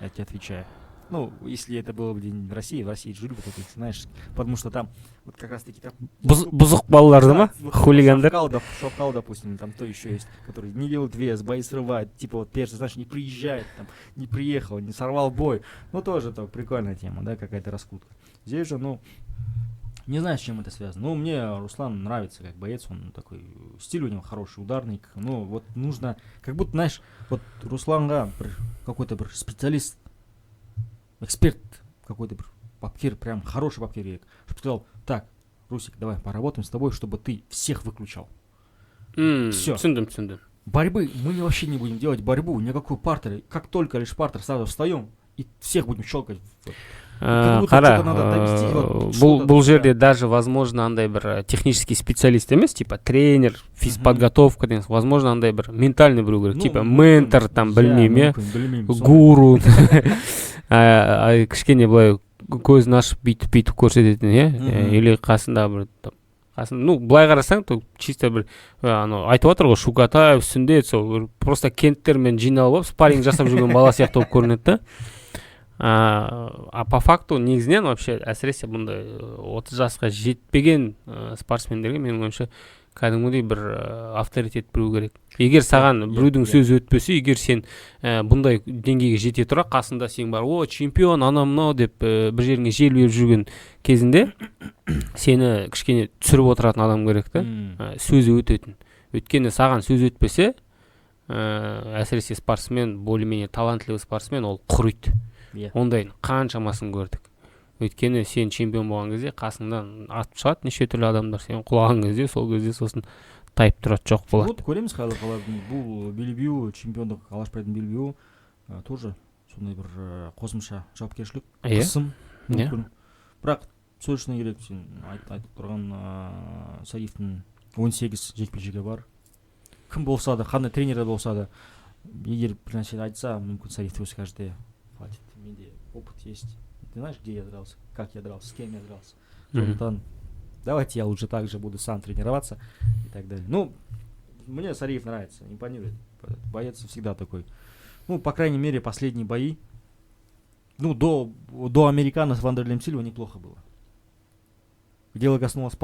Я тебе отвечаю. Ну, если это было бы в России жили бы таких, знаешь, потому что там вот как раз таки там... Бұзық балаларды ма? Хулигандар? Шовкал, допустим, там то еще есть, который не делает вес, бои срывает, типа вот перцы, знаешь, не приезжает, там, не приехал, не сорвал бой. Ну, тоже так прикольная тема, да, какая-то раскрутка. Здесь же, ну, не знаю, с чем это связано. Ну, мне Руслан нравится как боец, он такой, стиль у него хороший, ударный. Ну, вот нужно, как будто, знаешь, вот Русланға какой-то специалист, эксперт какой-то, бапкер, прям хороший бапкер, чтобы сказал, так, Русик, давай поработаем с тобой, чтобы ты всех выключал. Все. Түсіндім. Борьбы, мы вообще не будем делать борьбу, никакой партер. Как только лишь партер, сразу встаем и всех будем щелкать. Қара, бұл жерде даже, возможно, андай бір технический специалист емес, типа тренер, физподготовка деген, возможно, андай бір ментальный біреу керек, типа ментор, там, білмеймін, гуру, кішкене былай көзін ашып бүйтіп көрсететін, или қасында бір қасында былай қарасаң то чисто бір анау айтып жатыр ғой Шукатаев, Сүндет сол просто кенттермен жиналып алып спарринг жасап жүрген бала сияқты болып көрінеді да. А по факту негізінен вообще әсіресе бұндай 30 жасқа жетпеген спортсмендерге менің ойымша кәдімгідей бір авторитет беру керек. Егер саған біреудің сөзі өтпесе, егер сен бұндай деңгейге жете тұра, қасында сен бар, чемпион, анау мынау деп бір жеріңе жел беріп жүрген кезінде сені кішкене түсіріп отыратын адам керек та, сөзі өтетін. Өйткені саған сөз өтпесе, әсіресе спортсмен, более-менее талантливый спортсмен, ол құриды. Ондай қаншамасын көрдік. Өйткені сен чемпион болған кезде қасыңдан атып шығады неше түрлі адамдар, сен құлаған кезде сол кезде сосын тайып тұрады, жоқ болады. Вот көреміз қалай бұл белбеу, чемпиондық Алашбайдың белбеуі тоже сондай бір қосымша жауапкершілік, қысым мүмкін. Бірақ сөз үшін керек, сен айтып тұрған Сариевтің 18 жекпе-жегі бар. Кім болса да, қандай тренер болса да, егер бір нәрсені айтса, мүмкін Сариев өзі скажет, хватит, менде опыт есть. Ты знаешь, где я дрался, как я дрался, с кем я дрался. Сондықтан, давайте я лучше так же буду сам тренироваться и так далее. Ну, мне Сариев нравится, импонирует. Боец всегда такой. Ну, по крайней мере, последние бои. Ну, до американо с Вандерлем Сильва неплохо было. Дело коснулось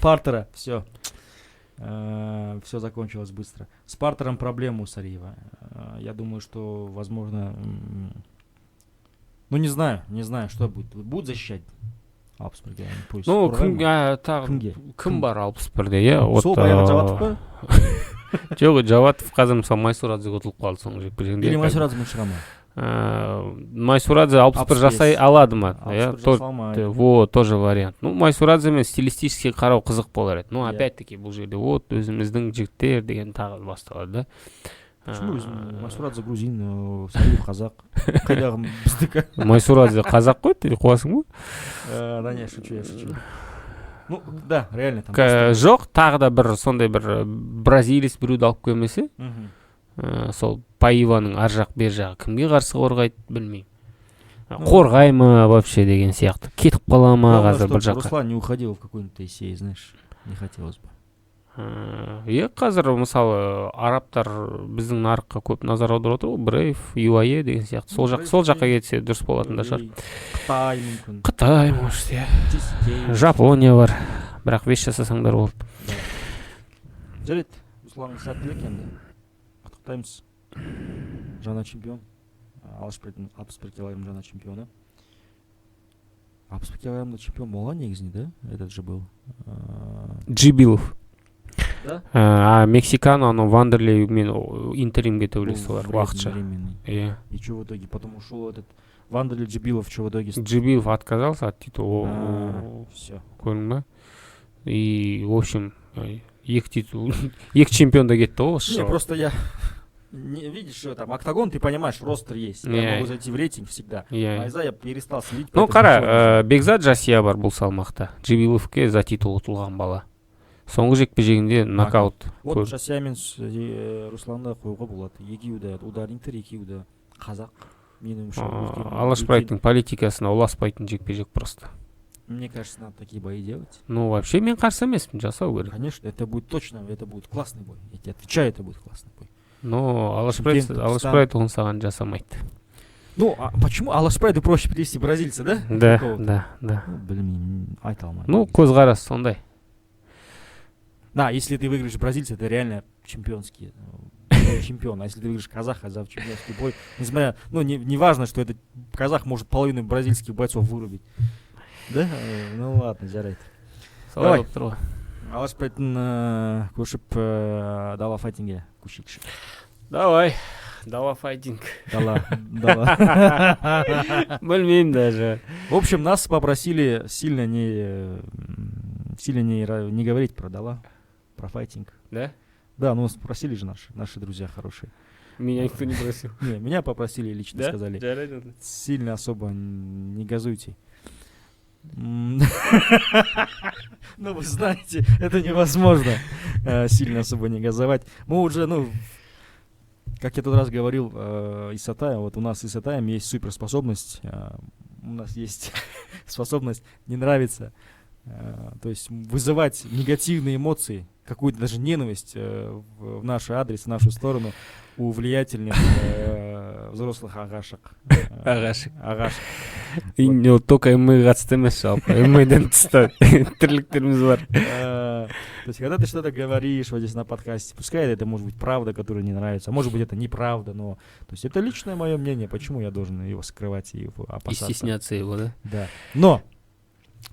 Партера, все. Все закончилось быстро. С Партером проблема у Сариева. Я думаю, что, возможно... Ну, не знаю, что будет. Будут защищать Алпсберге? Ну, кім бар Алпсберде, иә? Сол баяғы Жаватов па? Жоқ, Жаватов қазір мысалы Майсурадзеге ұтылып қалды соңғы жекпе-жегінде. Или Майсурадземен шыға ма? Майсурадзе Алпсберг жасай алады ма? Вот, тоже вариант. Ну, Майсурадземен стилистически қарау қызық болар еді. Ну, опять-таки бұл жерде вот өзіміздің жігіттер деген тағы басталады да. Почему Майсурадзе грузин, Сариев қазақ? Қайдағы біздікі? Майсурадзе қазақ қой, ты қуасың ба? Да не, шучу. Ну, да, реально там. Жоқ, тағы да бір сондай бір бразилец біреуді алып келмесе, сол Паиваның ар жақ бер жағы кімге қарсы қорғайды, білмеймін. Қорғай ма вообще деген сияқты. Кетіп қала ма қазір бір жаққа. Руслан не уходил в какой-нибудь Тайсей, знаешь, не хотелось бы. Қазір мысалы арабтар біздің нарыққа көп назар аударып отыр ғой, Брейв, UAE деген сияқты. Сол жаққа кетсе дұрыс болатын да шығар. Қытай мүмкін. Қытай может, Жапония бар. Бірақ веш жасасаңдар болды. Жарайды, Русланның сәттілік енді. Құттықтаймыз. Жаңа чемпион. Алашбердің 61 килограмм жаңа чемпионы. 61 килограммда чемпион болған негізінде, да? Этот же был. Джибилов. Да? А Мексикано, оно Вандерлей мен интеримге төбелесті олар уақытша. И что в итоге? Потом ушел этот Вандерлей Джибилов, что в итоге? Джибилов отказался от титула. Все. Көрдің ба? И, в общем, екі чемпион да кетті ғой. Не, просто я... Видишь, что там октагон, ты понимаешь, ростер есть. Я могу зайти в рейтинг всегда. Айза я перестал следить. Ну, қара, Бекзат Жасия бар бұл салмақта. Джибиловке за титул ұтылған бала. Соңғы жекпе-жегінде нокаут. Вот Жасия мен Русланды қоюға болады. Екеуі де ударниктер, екеуі де қазақ. Алашбайдың политикасына ұласпайтын жекпе-жек просто. Мне кажется, надо такие бои делать. Ну, вообще, мен қарсы емеспін, жасау керек. Конечно, это будет точно, это будет классный бой. Я тебе отвечаю, это будет классный бой. Но Алашбайд он саған жасамайды. Ну, а почему Алашбайды проще привести бразильца, да? Да. Білмеймін, айта алмаймын. Ну, көзқарас сондай. Да, если ты выиграешь бразильца, это реально чемпионский чемпион. А если ты выиграешь казаха за чемпионский бой, несмотря, ну, не важно, что этот казах может половину бразильских бойцов вырубить. Да? Ну ладно, жарайды. Давай. Алашбайдың көшіп дала файтинге көшейікші. Давай. Дала файтинг. Дала. Білмеймін даже. В общем, нас попросили сильно не говорить про дала, про файтинг. Да? Да, ну спросили же наши друзья хорошие. Меня никто не просил. Не, меня попросили лично, да? Сказали. Сильно особо не газуйте. Ну, вы знаете, это невозможно сильно особо не газовать. Мы уже, как я тот раз говорил, Исатаем, вот у нас с Исатаем есть суперспособность. У нас есть способность не нравится То есть вызывать негативные эмоции, какую-то даже ненависть в наш адрес, в нашу сторону у влиятельных взрослых ағашық. Ағашық. И только ММА қатысты емес жалпы. ММАдан тыста тірліктеріміз бар. То есть, когда ты что-то говоришь вот здесь на подкасте, пускай это может быть правда, которая не нравится, а может быть это неправда, но то есть это личное мое мнение, почему я должен его скрывать и его опасаться. И стесняться его, да? Да. Но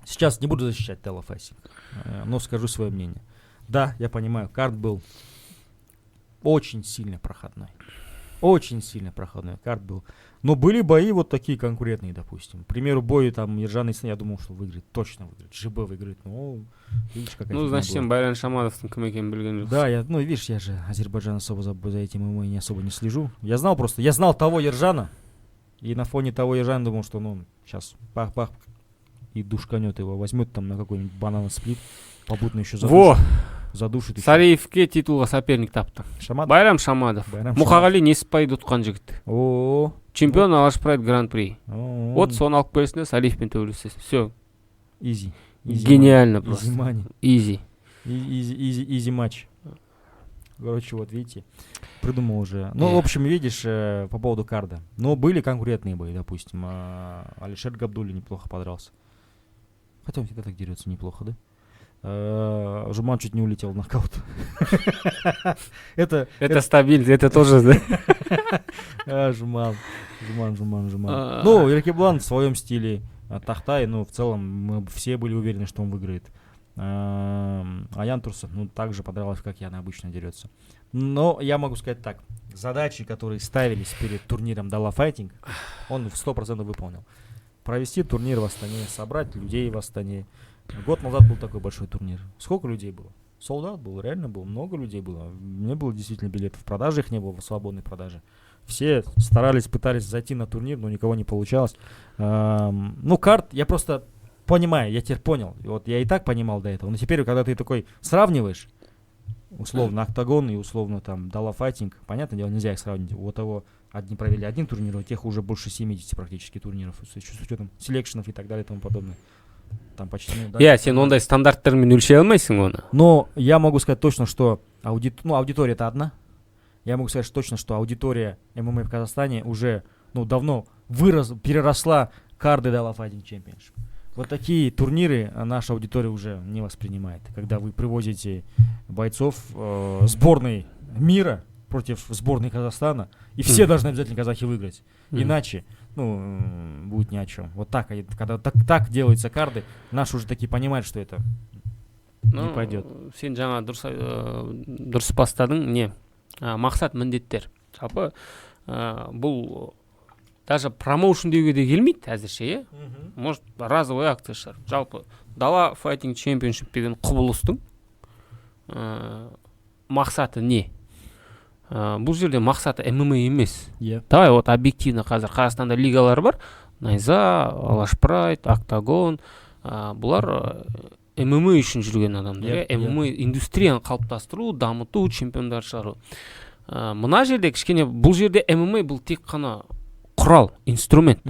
сейчас не буду защищать телофейсинг, но скажу свое мнение. Да, я понимаю, карт был очень сильно проходной. Очень сильно проходной карт был. Но были бои вот такие конкурентные, допустим. К примеру, бой там Ержан Исин, я думал, что выиграет, точно выиграет. ЖБ выиграет. Ну, видишь, какая Ну, значит, сен Байран Шамадовтың кім екенін білген жоқсың. Да, видишь, я же Азербайджан особо за этим ММА не особо не слежу. Я знал того Ержана, и на фоне того Ержана думал, что, сейчас пах-пах, и душканет его, возьмет там на какой-нибудь банан-сплит, попутно еще задушит. Сариевке титулға соперник тапты. Шамадов? Байрам Шамадов. Мұқағали Несіпбайды ұтқан жігіт. Чемпион Алашпрайд Гран-при. Вот соны алып келесің де Сариевпен төбелесесің. Все. Изи. Гениально просто. Изи. Изи матч. Короче, вот видите, придумал уже. Ну, в общем, видишь, по поводу карда. Но были конкурентные бои, допустим. Алишер Габдулли неплохо подрался. Хотя он всегда так дерется неплохо, да? Жуман чуть не улетел в нокаут. Это стабильно, это тоже, да? Жуман. Ну, Еркеблан в своем стиле. Тахтай, в целом мы все были уверены, что он выиграет. Аян Турсов, так же подралась, как и она обычно дерется. Но я могу сказать так. Задачи, которые ставились перед турниром Dala Fighting, он в 100% выполнил. Провести турнир в Астане, собрать людей в Астане. Год назад был такой большой турнир. Сколько людей было? Солдат был, реально было, много людей было. Не было действительно билетов в продаже, их не было в свободной продаже. Все пытались зайти на турнир, но никого не получалось. Карт, я просто понимаю, я теперь понял. Вот я и так понимал до этого. Но теперь, когда ты такой сравниваешь, условно Октагон и условно там Dala Fighting, понятное дело, нельзя их сравнить. У того одни провели один турнир, у тех уже больше 70 практически турниров, с учетом селекшенов и так далее и тому подобное. Там почти... сен ондай стандарттармен өлшей алмайсың оны. Но я могу сказать точно, что аудитория-то одна. Я могу сказать точно, что аудитория ММА в Казахстане уже давно переросла карды Dala Fighting Championship. Вот такие турниры наша аудитория уже не воспринимает. Когда вы привозите бойцов сборной мира против сборной Казахстана, и все должны обязательно казахи выиграть. Иначе, будет ни о чем. Вот так, когда так делаются карды, наши уже такие понимают, что это не пойдет. Сен жаңа дұрыс бастадың, мақсат міндеттер. Жалпы бұл даже промоушен деуге де келмейді әзірше, может разовый акция шығар. Жалпы Dala Fighting Championship деген құбылыстың мақсаты не? Бұл жерде мақсаты ММА емес. Давай вот объективно қазір Қазақстанда лигалар бар. Найза, Алашпрайд, Октагон. Бұлар ММА үшін жүрген адамдар. ММА индустрияны қалыптастыру, дамыту, чемпиондар шығару. Мына жерде кішкене бұл жерде ММА бұл тек қана құрал, инструмент.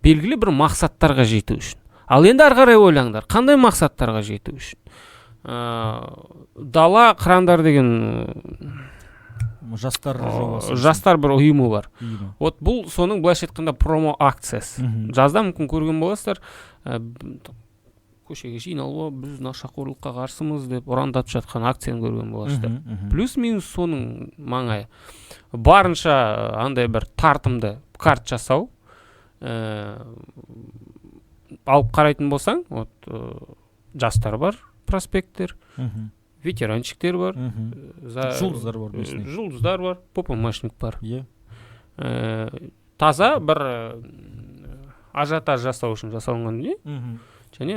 Белгілі бір мақсаттарға жету үшін. Ал енді ары қарай ойлаңдар, қандай мақсаттарға жету үшін? Дала қырандар деген жастар бір ұйымы бар. Вот бұл соның былайша айтқанда промо акциясы. Жазда мүмкін көрген боласыздар. Көшеге жиналып, біз нашақорлыққа қарсымыз деп ұрандатып жатқан акцияны көрген боласыздар. Плюс-минус соның маңайы. Барынша андай бір тартымды карт жасау. Алып қарайтын болсаң, жастар бар, проспекттер, ветеранчиктер бар, жұлдыздар бар, попамашник бар. Таза бір ажиотаж жасау үшін жасалынған дүние. Және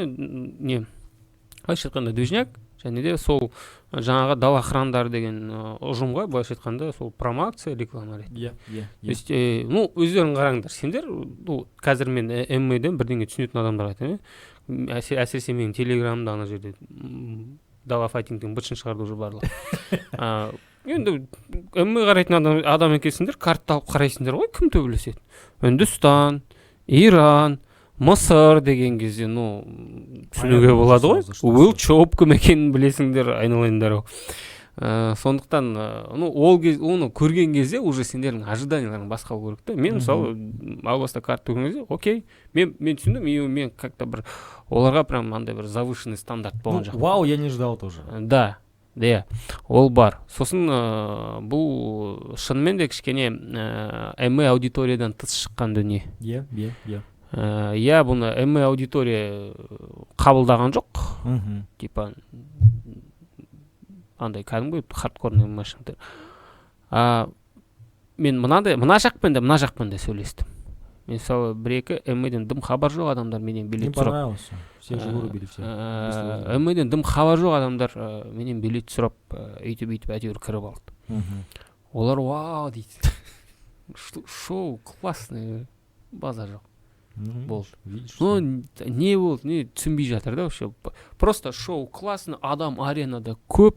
былайша айтқанда движняк, және де сол жаңағы Дала қырандар деген ұжымға былайша айтқанда сол промоакция реклама ретінде. То есть, өздерің қараңдар, сендер қазір мен ММА-ден бірдеңе түсінетін адамдар айтамын. Әсіресе менің телеграмымда ана жерде Dala Fighting-тің бытшын шығарды уже барлығы. Енді ММА қарайтын адам екенсіңдер, картты алып қарайсыңдар ғой, кім төбелеседі? Үндістан, Иран, мысыр деген кезде түсінуге болады ғой, уилл чоп кім екенін білесіңдер айналайындар. Сондықтан оны көрген кезде уже сендердің ожиданияларың басқа болу керек та. Мен мысалы ал баста карта көрген кезде окей, мен түсіндім, и мен как-то бір оларға прям андай бір завышенный стандарт болған жоқ. Вау, я не ждал тоже. Да, ол бар. Сосын бұл шынымен де кішкене MA аудиториядан тыс шыққан дүние. Бұны MA аудитория қабылдаған жоқ. Типа андай кәдімгі хардкорный машинтер. Мен мына жақпен де сөйлестім. Мен мысалы бір-екі MA-ден дым хабар жоқ адамдар менен билет сұрап. Мне понравилось. Все же вырубили все. MA-ден дым хабар жоқ адамдар менен билет сұрап, өйтіп әйтеуір кіріп алды. Олар вау дейді. Шоу классный, базар жоқ. Болды. Не болды, не түсінбей жатыр да вообще. Просто шоу классно, адам аренада көп,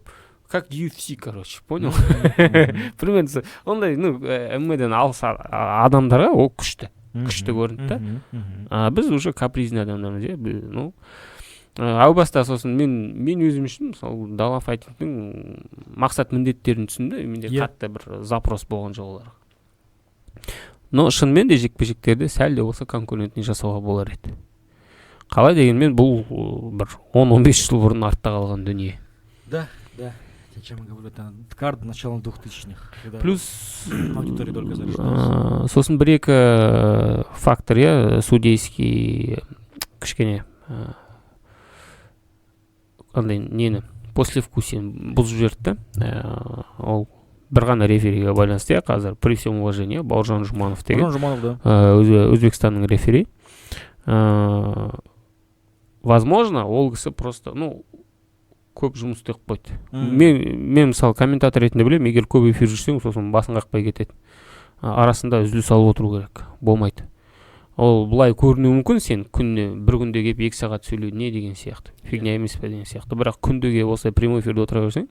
как UFC, короче, понял? Примерно ондай, MA-ден алыс адамдарға ол күшті көрінді да. Біз уже капризный адамдармыз, әу баста сосын мен өзім үшін мысалы дала файтингтің мақсат міндеттерін түсінді, менде қатты бір запрос болған жоқ оларға. Но шынымен де жекпе-жектерді сәл де болса конкурентный жасауға болар еді. Қалай дегенмен бұл бір 10-15 жыл бұрын артта қалған дүние. Да. Чем я говорю, это карт начала 2000-х. Плюс аудитория только зарождалась. Сосын бір-екі фактор, судейский кішкене андай нені послевкусиен бұзып жіберді да. Ол бір ғана рефериге байланысты, қазір при всем уважении Бауыржан Жұманов деген Өзбекстанның рефери. Возможно, ол кісі просто көп жұмыс істеп қойды. Мен мысалы комментатор ретінде білемін, егер көп эфир жүрсең, сосын басын қақпай кетеді. Арасында үзіліс алып отыру керек. Болмайды. Ол былай көрінуі мүмкін, сен бір күнде келіп 2 сағат сөйлеу не деген сияқты. Фигня емес пе деген сияқты. Бірақ күнде келіп осылай прямой эфирде отыра берсең,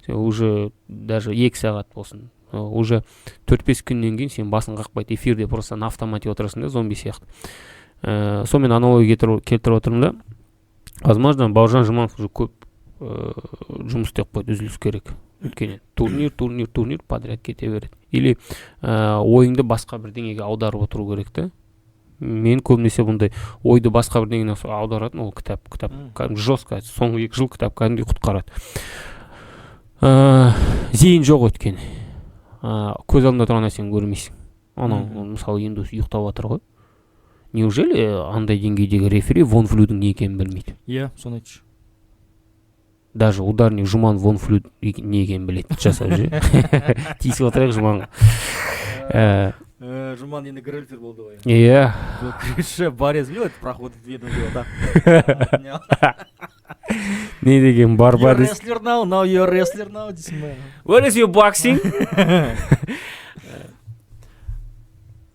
сен уже даже 2 сағат болсын, уже 4-5 күннен кейін сен басын қақпайды, эфирде просто на автомате отырасың да, зомби сияқты. Сонымен аналогия келтіріп отырмын да. Возможно, Бауыржан Жұманов уже көп жұмыс істеп қойды, үзіліс керек. Өйткені турнир подряд кете береді. Или ойыңды басқа бірдеңеге аударып отыру керек та. Мен көбінесе бұндай ойды басқа бірдеңеге аударатын, ол кітап жестко, соңғы 2 жыл кітап кәдімгідей құтқарады. Зейін жоқ өткені. Көз алдында тұрған нәрсені көрмейсің. Анау мысалы енді ұйықтап жатыр ғой. Неужели андай деңгейдегі рефери Вон Флюдің не екенін білмейді? Соны айтшы. Даже ударник Жұман Вон Флюд не екенін біледі, жасап жүр. Тиісіп отырайық Жұманға. Жұман енді грельфер болды ғой. Крыша борец, видел этот проход в виду было, да? Не деген барба дейсің? You're wrestler now, this man. What is your boxing?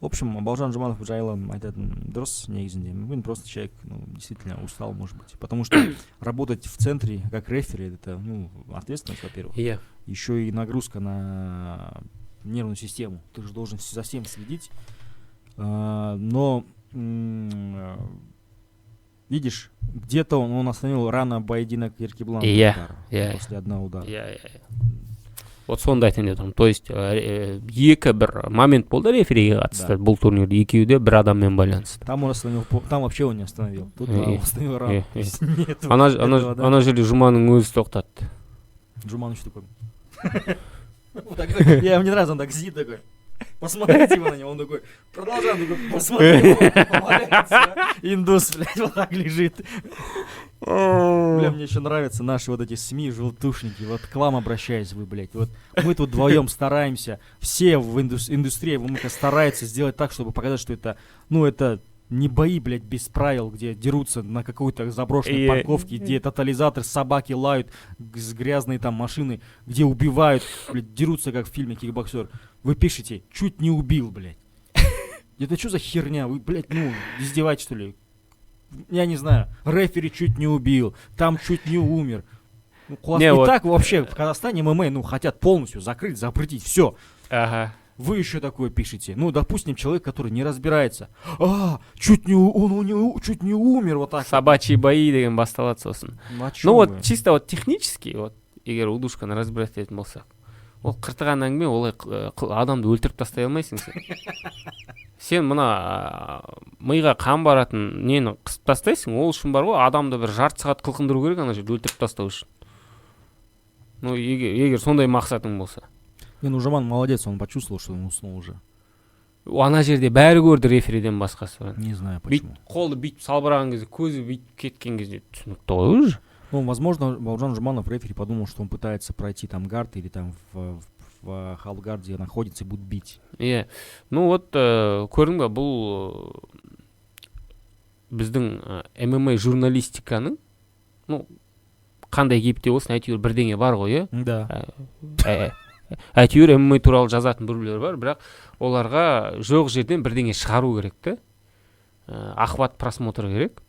В общем, Бауыржан Жұманов жайлы айтатын дұрыс негізінде. Мүмкін просто человек действительно устал, может быть. Потому что работать в центре как рефери, это ответственность, во-первых. Еще и нагрузка на нервную систему. Ты же должен за всем следить. Но видишь, где-то он остановил рано поединок Еркеблана после одного удара. Вот сонда айтайын деп тұрмын. То есть екі бір момент болды рефериге қатысты бұл турнирде, екеуі де бір адаммен байланысты. Там вообще он не остановил. Тут он остановил рано. Ана жерде Жұманның өзі тоқтатты. Жұман еще такой. Мне нравится, он так сидит такой. Посмотрите на него, он такой, продолжаем, такой, посмотрите, индус, блядь, вот так лежит. Бля, мне еще нравятся наши вот эти СМИ, желтушники, вот к вам обращаюсь вы, блядь, вот мы тут вдвоем стараемся, все в индустрии ВМК стараются сделать так, чтобы показать, что это, это не бои, блядь, без правил, где дерутся на какой-то заброшенной парковке, где тотализатор, собаки лают с грязной там машины, где убивают, блядь, дерутся, как в фильме «Кикбоксер». Вы пишете, чуть не убил, блядь. Это что за херня? Вы, блядь, издеваетесь, что ли? Я не знаю. Рефери чуть не убил, там чуть не умер. Классно. И так вообще в Казахстане ММА, хотят полностью закрыть, запретить, все. Ага. вы еще такое пишете. Ну, допустим, человек, который не разбирается. Он чуть не умер, вот так. Собачьи бои деген басталады сосын. Ну вот чисто вот технически, вот егер удушканы разбирать ететін болсақ, ол қыртығаннан кейін олай адамды өлтіріп тастай алмайсың сен. Сен мына миға қан баратын нені қысып тастайсың, ол үшін бар ғой, адамды бір жарты сағат қылқындыру керек ана жерде өлтіріп тастау үшін. Ну, егер сондай мақсатың болса. Ну, Жаман молодец, он почувствовал, что он уснул уже. Ана жерде бәрі көрді рефериден басқасы. Не знаю почему. Қолды бүйтіп салбыраған кезде, көзі бүйтіп кеткен кезде түсінікті ғой уже. Ну, возможно, Бауыржан Жуманов, рефери, подумал, что он пытается пройти там гард или там в халфгарде находится и будет бить. Ну вот, көрдің ба, бұл біздің ММА журналистиканың, ну, қандай кейіпте болсын, әйтеуір бірдеңе бар ғой, Да. Әйтеуір ММА туралы жазатын біреулер бар, бірақ оларға жоқ жерден бірдеңе шығару керек те. Охват просмотр керек.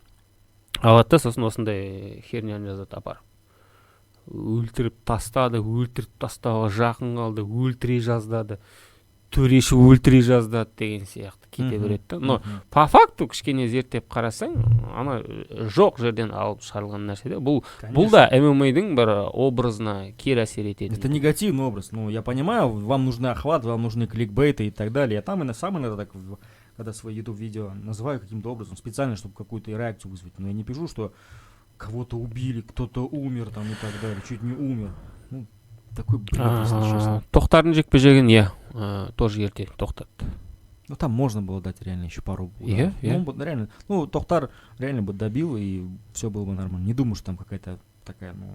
Алады да сосын осындай херняны жазады апарып. Өлтіріп тастады, өлтіріп тастауға жақын қалды, өлтіре жаздады, төреші өлтіре жаздады деген сияқты кете береді да. Но по факту кішкене зерттеп қарасаң, ана жоқ жерден алып шығарылған нәрсе де. Бұл да ММА-дің бір образына кері әсер етеді. Это негативный образ. Ну, я понимаю, вам нужны охват, вам нужны кликбейты и так далее. Я там сам иногда так, когда свои YouTube-видео называю каким-то образом, специально, чтобы какую-то реакцию вызвать. Но я не пишу, что кого-то убили, кто-то умер там и так далее, чуть не умер. Ну, такой бред, если честно. Тоқтардың жекпе-жегін, тоже ерте тоқтады. Ну, там можно было дать реально еще пару ударов. Ну, реально, ну, Тохтар реально бы добил, и все было бы нормально. Не думаю, что там какая-то такая, ну,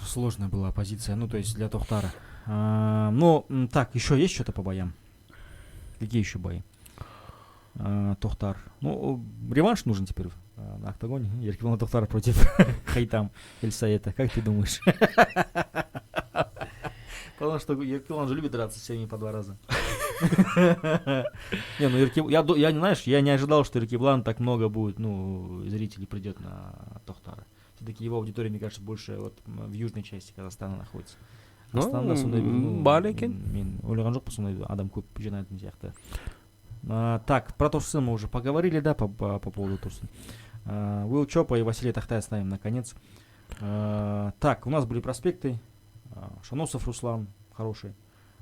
сложная была позиция, ну, то есть для Тохтара. Ну, так, еще есть что-то по боям? Какие еще бои? Тохтар. Ну, реванш нужен теперь на октагоне. Еркебулан Тохтар против Хайтам Эльсаета. Как ты думаешь? Потому что Еркебулан же любит драться с всеми по 2 раза. Не, ну я не, знаешь, я не ожидал, что Еркебулан так много будет, ну, зрителей придет на Тохтара. Все-таки его аудитория, мне кажется, больше вот в южной части Казахстана находится. Бар екен. Мен ойлаған жоқпын сондай адам көп жинайтын сияқты. Так, про Турсын мы уже поговорили, да, по поводу Турсын. Уилл Чопа и Василий Тахтай оставим наконец. Так, у нас были проспекты. Шаносов Руслан, хороший.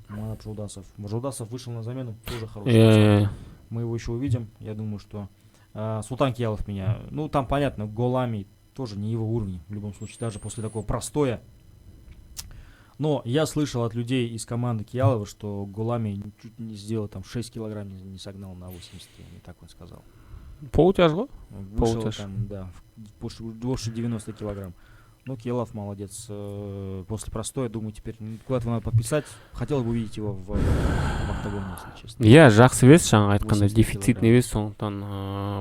Манап Жолдасов. Жолдасов вышел на замену, тоже хороший. Мы его еще увидим. Я думаю, что Султан Киялов меня... Ну, там понятно, голами тоже не его уровень. В любом случае, даже после такого простоя. Но я слышал от людей из команды Киялова, что Гулами чуть не сделал, там 6 килограмм не согнал на 80, не так он сказал. Полутяж го? Вышел там, да, больше 90 килограмм. Ну, Киялов молодец. После простоя, думаю, теперь куда-то надо подписать. Хотел бы увидеть его в октагоне, если честно. Я жақсы вес, жаңа айтқанда дефицитный вес, сондықтан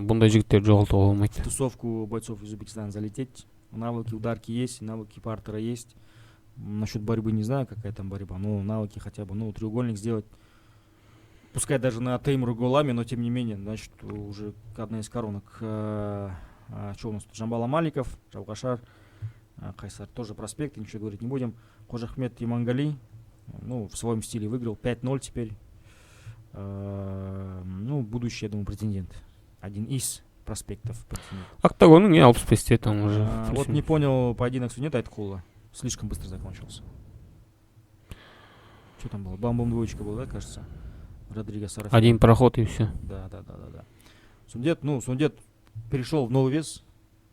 бұндай жігіттер жоғалтуға болмайды. В тусовку бойцов из Узбекистана залететь. Навыки ударки есть, навыки партера есть. Насчет борьбы не знаю, какая там борьба, но навыки хотя бы, ну, треугольник сделать, пускай даже на Теймуру Гулами, но тем не менее, значит, уже одна из коронок. Что у нас тут? Жамбал Амаликов, Жавгашар, Кайсар, тоже проспект, ничего говорить не будем. Кожахмед Имангали, ну, в своем стиле выиграл, 5-0 теперь. Ну, будущий, я думаю, претендент. Один из проспектов претендент. Октагонның не 65-те там уже. Вот не понял, поединок Сунета Айткулова. Слишком быстро закончился. Что там было? Бам-бам двоечка была, да, кажется? Родригес Сарафин. Один проход и все. Да. Сундет перешел в новый вес.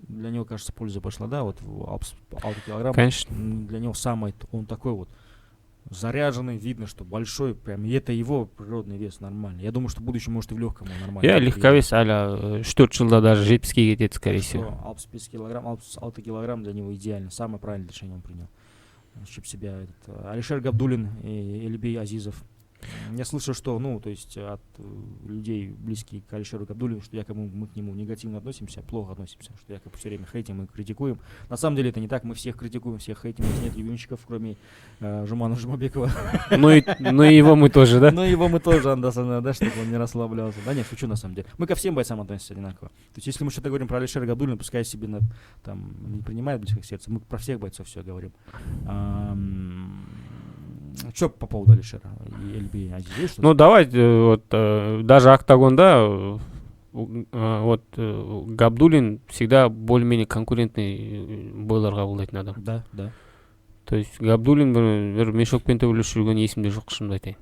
Для него, кажется, польза пошла, да, вот в Алты килограмм. Конечно. Для него самый, он такой вот заряженный, видно, что большой, прям, и это его природный вес нормальный. Я думаю, что в будущем, может, и в легком он нормально. Я легковес, аля 4 жылда даже 70-ке кетеді, скорее всего. 65 килограмм, 66 килограмм для него идеально. Самое правильное решение он принял. Чтобы себя Алишер Габдуллин и Эльбей Азизов. Я слышал, что, ну, то есть от людей, близких к Алишеру Габдуллину, что якобы мы к нему негативно относимся, плохо относимся, что якобы все время хейтим и критикуем. На самом деле это не так, мы всех критикуем, всех хейтим, у нас нет любимчиков, кроме Жумана Жумабекова. Ну и его мы тоже, да? Ну и его мы тоже, Андасана, да, чтобы он не расслаблялся. Да нет, шучу на самом деле. Мы ко всем бойцам относимся одинаково. То есть если мы что-то говорим про Алишера Габдуллина, пускай себе там не принимает близко к сердцу, мы про всех бойцов все говорим. Что по поводу Алишера и Эльби Азиз? Ну, давай, вот, даже октагонда, вот, Габдуллин всегда более-менее конкурентный бойлар қабылдайтын адам. Да. То есть Габдуллин бір мешокпен төбелесіп жүрген есімде жоқ, шынымды айтайын.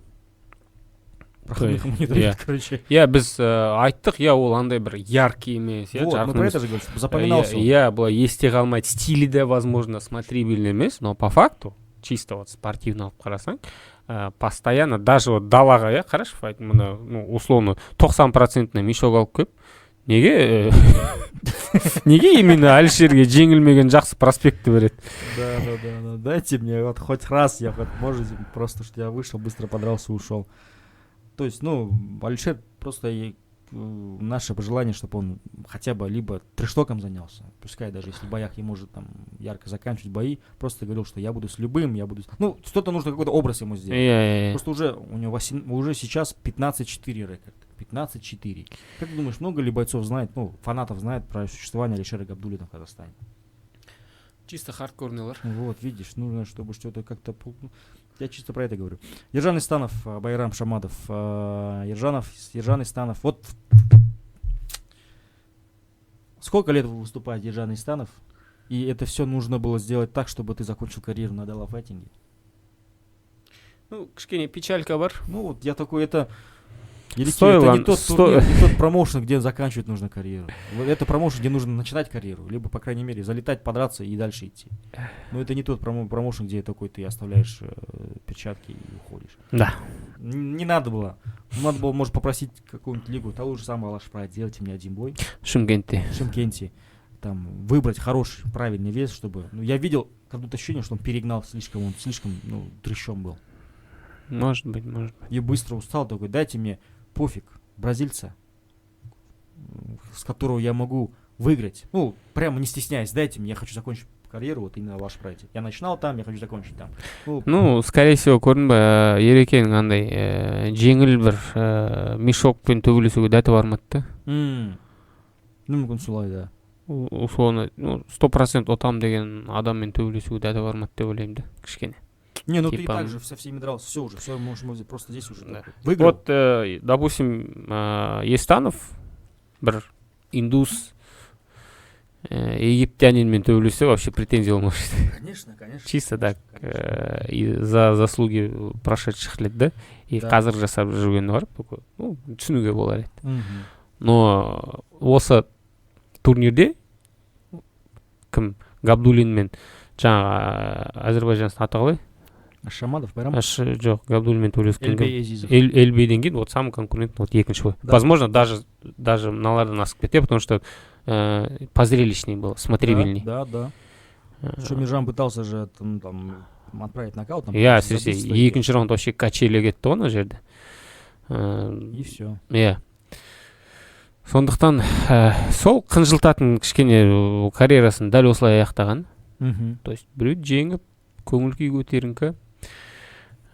Короче. Біз айттық, ол андай бір яркий емес. Вот, мы про это же говорим, чтобы запоминался. Былай есте қалмайды, стилі де, возможно, смотрибельный емес, но по факту, чисто вот спортивно алып қарасаң, постоянно, даже вот далаға, қарашы, мына, условно, 90% мешок алып кеп, неге именно Алишерге жеңілмеген жақсы проспектті береді? Да. Дайте мне вот хоть раз, я вот, может, просто, что я вышел, быстро подрался, ушел. То есть, Алишер просто наше пожелание, чтобы он хотя бы либо трештоком занялся, пускай даже если в боях ему может там ярко заканчивать бои, просто говорил, что я буду с любым, что-то нужно, какой-то образ ему сделать. Просто уже у него уже сейчас 15-4 рекорд. 15-4. Как ты думаешь, много ли бойцов знает, фанатов знает про существование Алишера Габдуллина в Казахстане? Чисто хардкорнылар. Вот, видишь, нужно, чтобы что-то как-то... Я чисто про это говорю. Ержан Истанов, Байрам Шамадов, Ержан Истанов. Вот сколько лет выступает Ержан Истанов, и это все нужно было сделать так, чтобы ты закончил карьеру на Далафайтинге? Кішкене печалька бар. Вот я такой, это не тот промоушен, где заканчивать нужно карьеру. Это промоушен, где нужно начинать карьеру, либо, по крайней мере, залетать, подраться и дальше идти. Но это не тот промоушен, где такой ты оставляешь перчатки и уходишь. Да. Не надо было. Надо было, может, попросить какую-нибудь лигу, того же самого Алашпрайт, делайте мне один бой. Шымкенте. Там, выбрать хороший, правильный вес, чтобы... я видел какое-то ощущение, что он перегнал слишком дрыщом был. Может быть. И быстро устал, такой, дайте мне пофиг, бразильца, с которого я могу выиграть. Прямо не стесняясь, дайте мне, я хочу закончить карьеру вот именно в Алашпрайте. Я начинал там, я хочу закончить там. Скорее всего, көрдің ба, Ерекенің андай жеңіл бір мешокпен төбелесуге дәті бармады да. Мүмкін солай, да. Условно, 100% отам деген адаммен төбелесуге дәті бармады деп ойлаймын да, кішкене. Ты и так же со всеми дрался, все можешь просто здесь уже выиграл. Вот, допустим, Естанов, бір индус, египтянинмен төбелесе вообще претензий болмаушы. Конечно. Чисто так, за заслуги прошедших лет, да? И қазір жасап жүргені бар, түсінуге болар еді. Но осы турнирде кім Габдуллин мен жаңа Азербайжанстың аты қалай? Шамадов, Байрам? Жоқ, Габдуллин төбелескен. Эльби Азизов. Эльбиден кейін вот самый конкурентный, вот екінші бой. Возможно, даже мыналардан асып кетті, потому что позрелищней было, смотрибельней. Да. Что Миржан пытался же там отправить нокаут. Әсіресе екінші раунд вообще качелі кетті оны жерде. И все. Сондықтан сол қынжылтатын кішкене карьерасын дәл осылай аяқтаған. То есть біреуді жеңіп, көңіл күй көтеріңкі.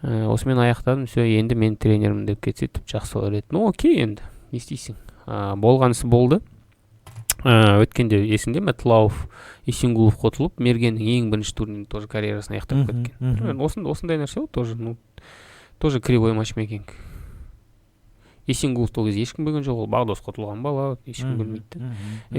Осымен аяқтадым, все, енді мен тренерім деп кетсе түп жақсы болар еді. Окей енді, не істейсің. Болғанысы болды. Өткенде есіңде ме, Тлауов Исенгулов қотылып, Мергеннің ең бірінші турнирін тоже карьерасын аяқтап кеткен. Осындай нәрсе тоже кривой матчмейкинг. Исенгулов ол кезде ешкім білген жоқ, ол Бағдос қотылған бала, ешкім білмейді.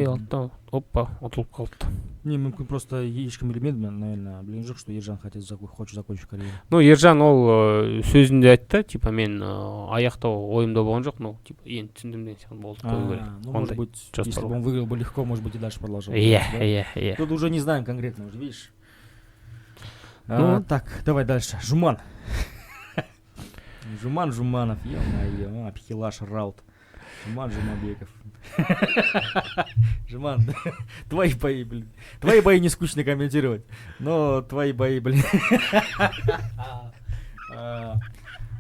Алтта, опа, ұтылып қалыпты. Мүмкін просто ешкім білмеді, наверное, білген жоқ, что Ержан хочет закончить карьеру. Ержан ол сөзінде айтты, типа мен аяқтау ойымда болған жоқ, енді түсіндім деген сияқты болды, қою керек. Может быть, если бы он выиграл бы легко, может быть, и дальше продолжал. Тут уже не знаем конкретно, уже видишь. Так, давай дальше. Жуманов, ё-моё, Абхилаш Раут. Жумабеков. Жуман, твои бои, блин. Твои бои не скучно комментировать, но твои бои, блин.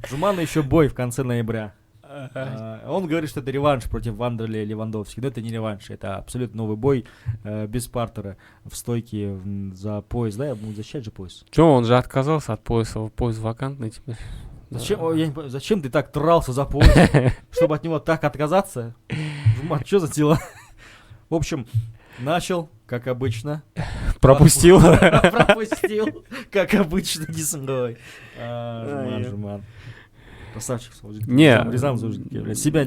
Жумана еще бой в конце ноября. Он говорит, что это реванш против Вандерли Левандовски. Но это не реванш, это абсолютно новый бой без партера в стойке за пояс. Да, я буду защищать же пояс. Че, он же отказался от пояса, пояс вакантный теперь. Зачем ты так трался за пояс, чтобы от него так отказаться? Жуман, что за дела? В общем, начал, как обычно. пропустил. Пропустил, как обычно, дейсің ғой. Жуман. Красавчик. Не. Себя,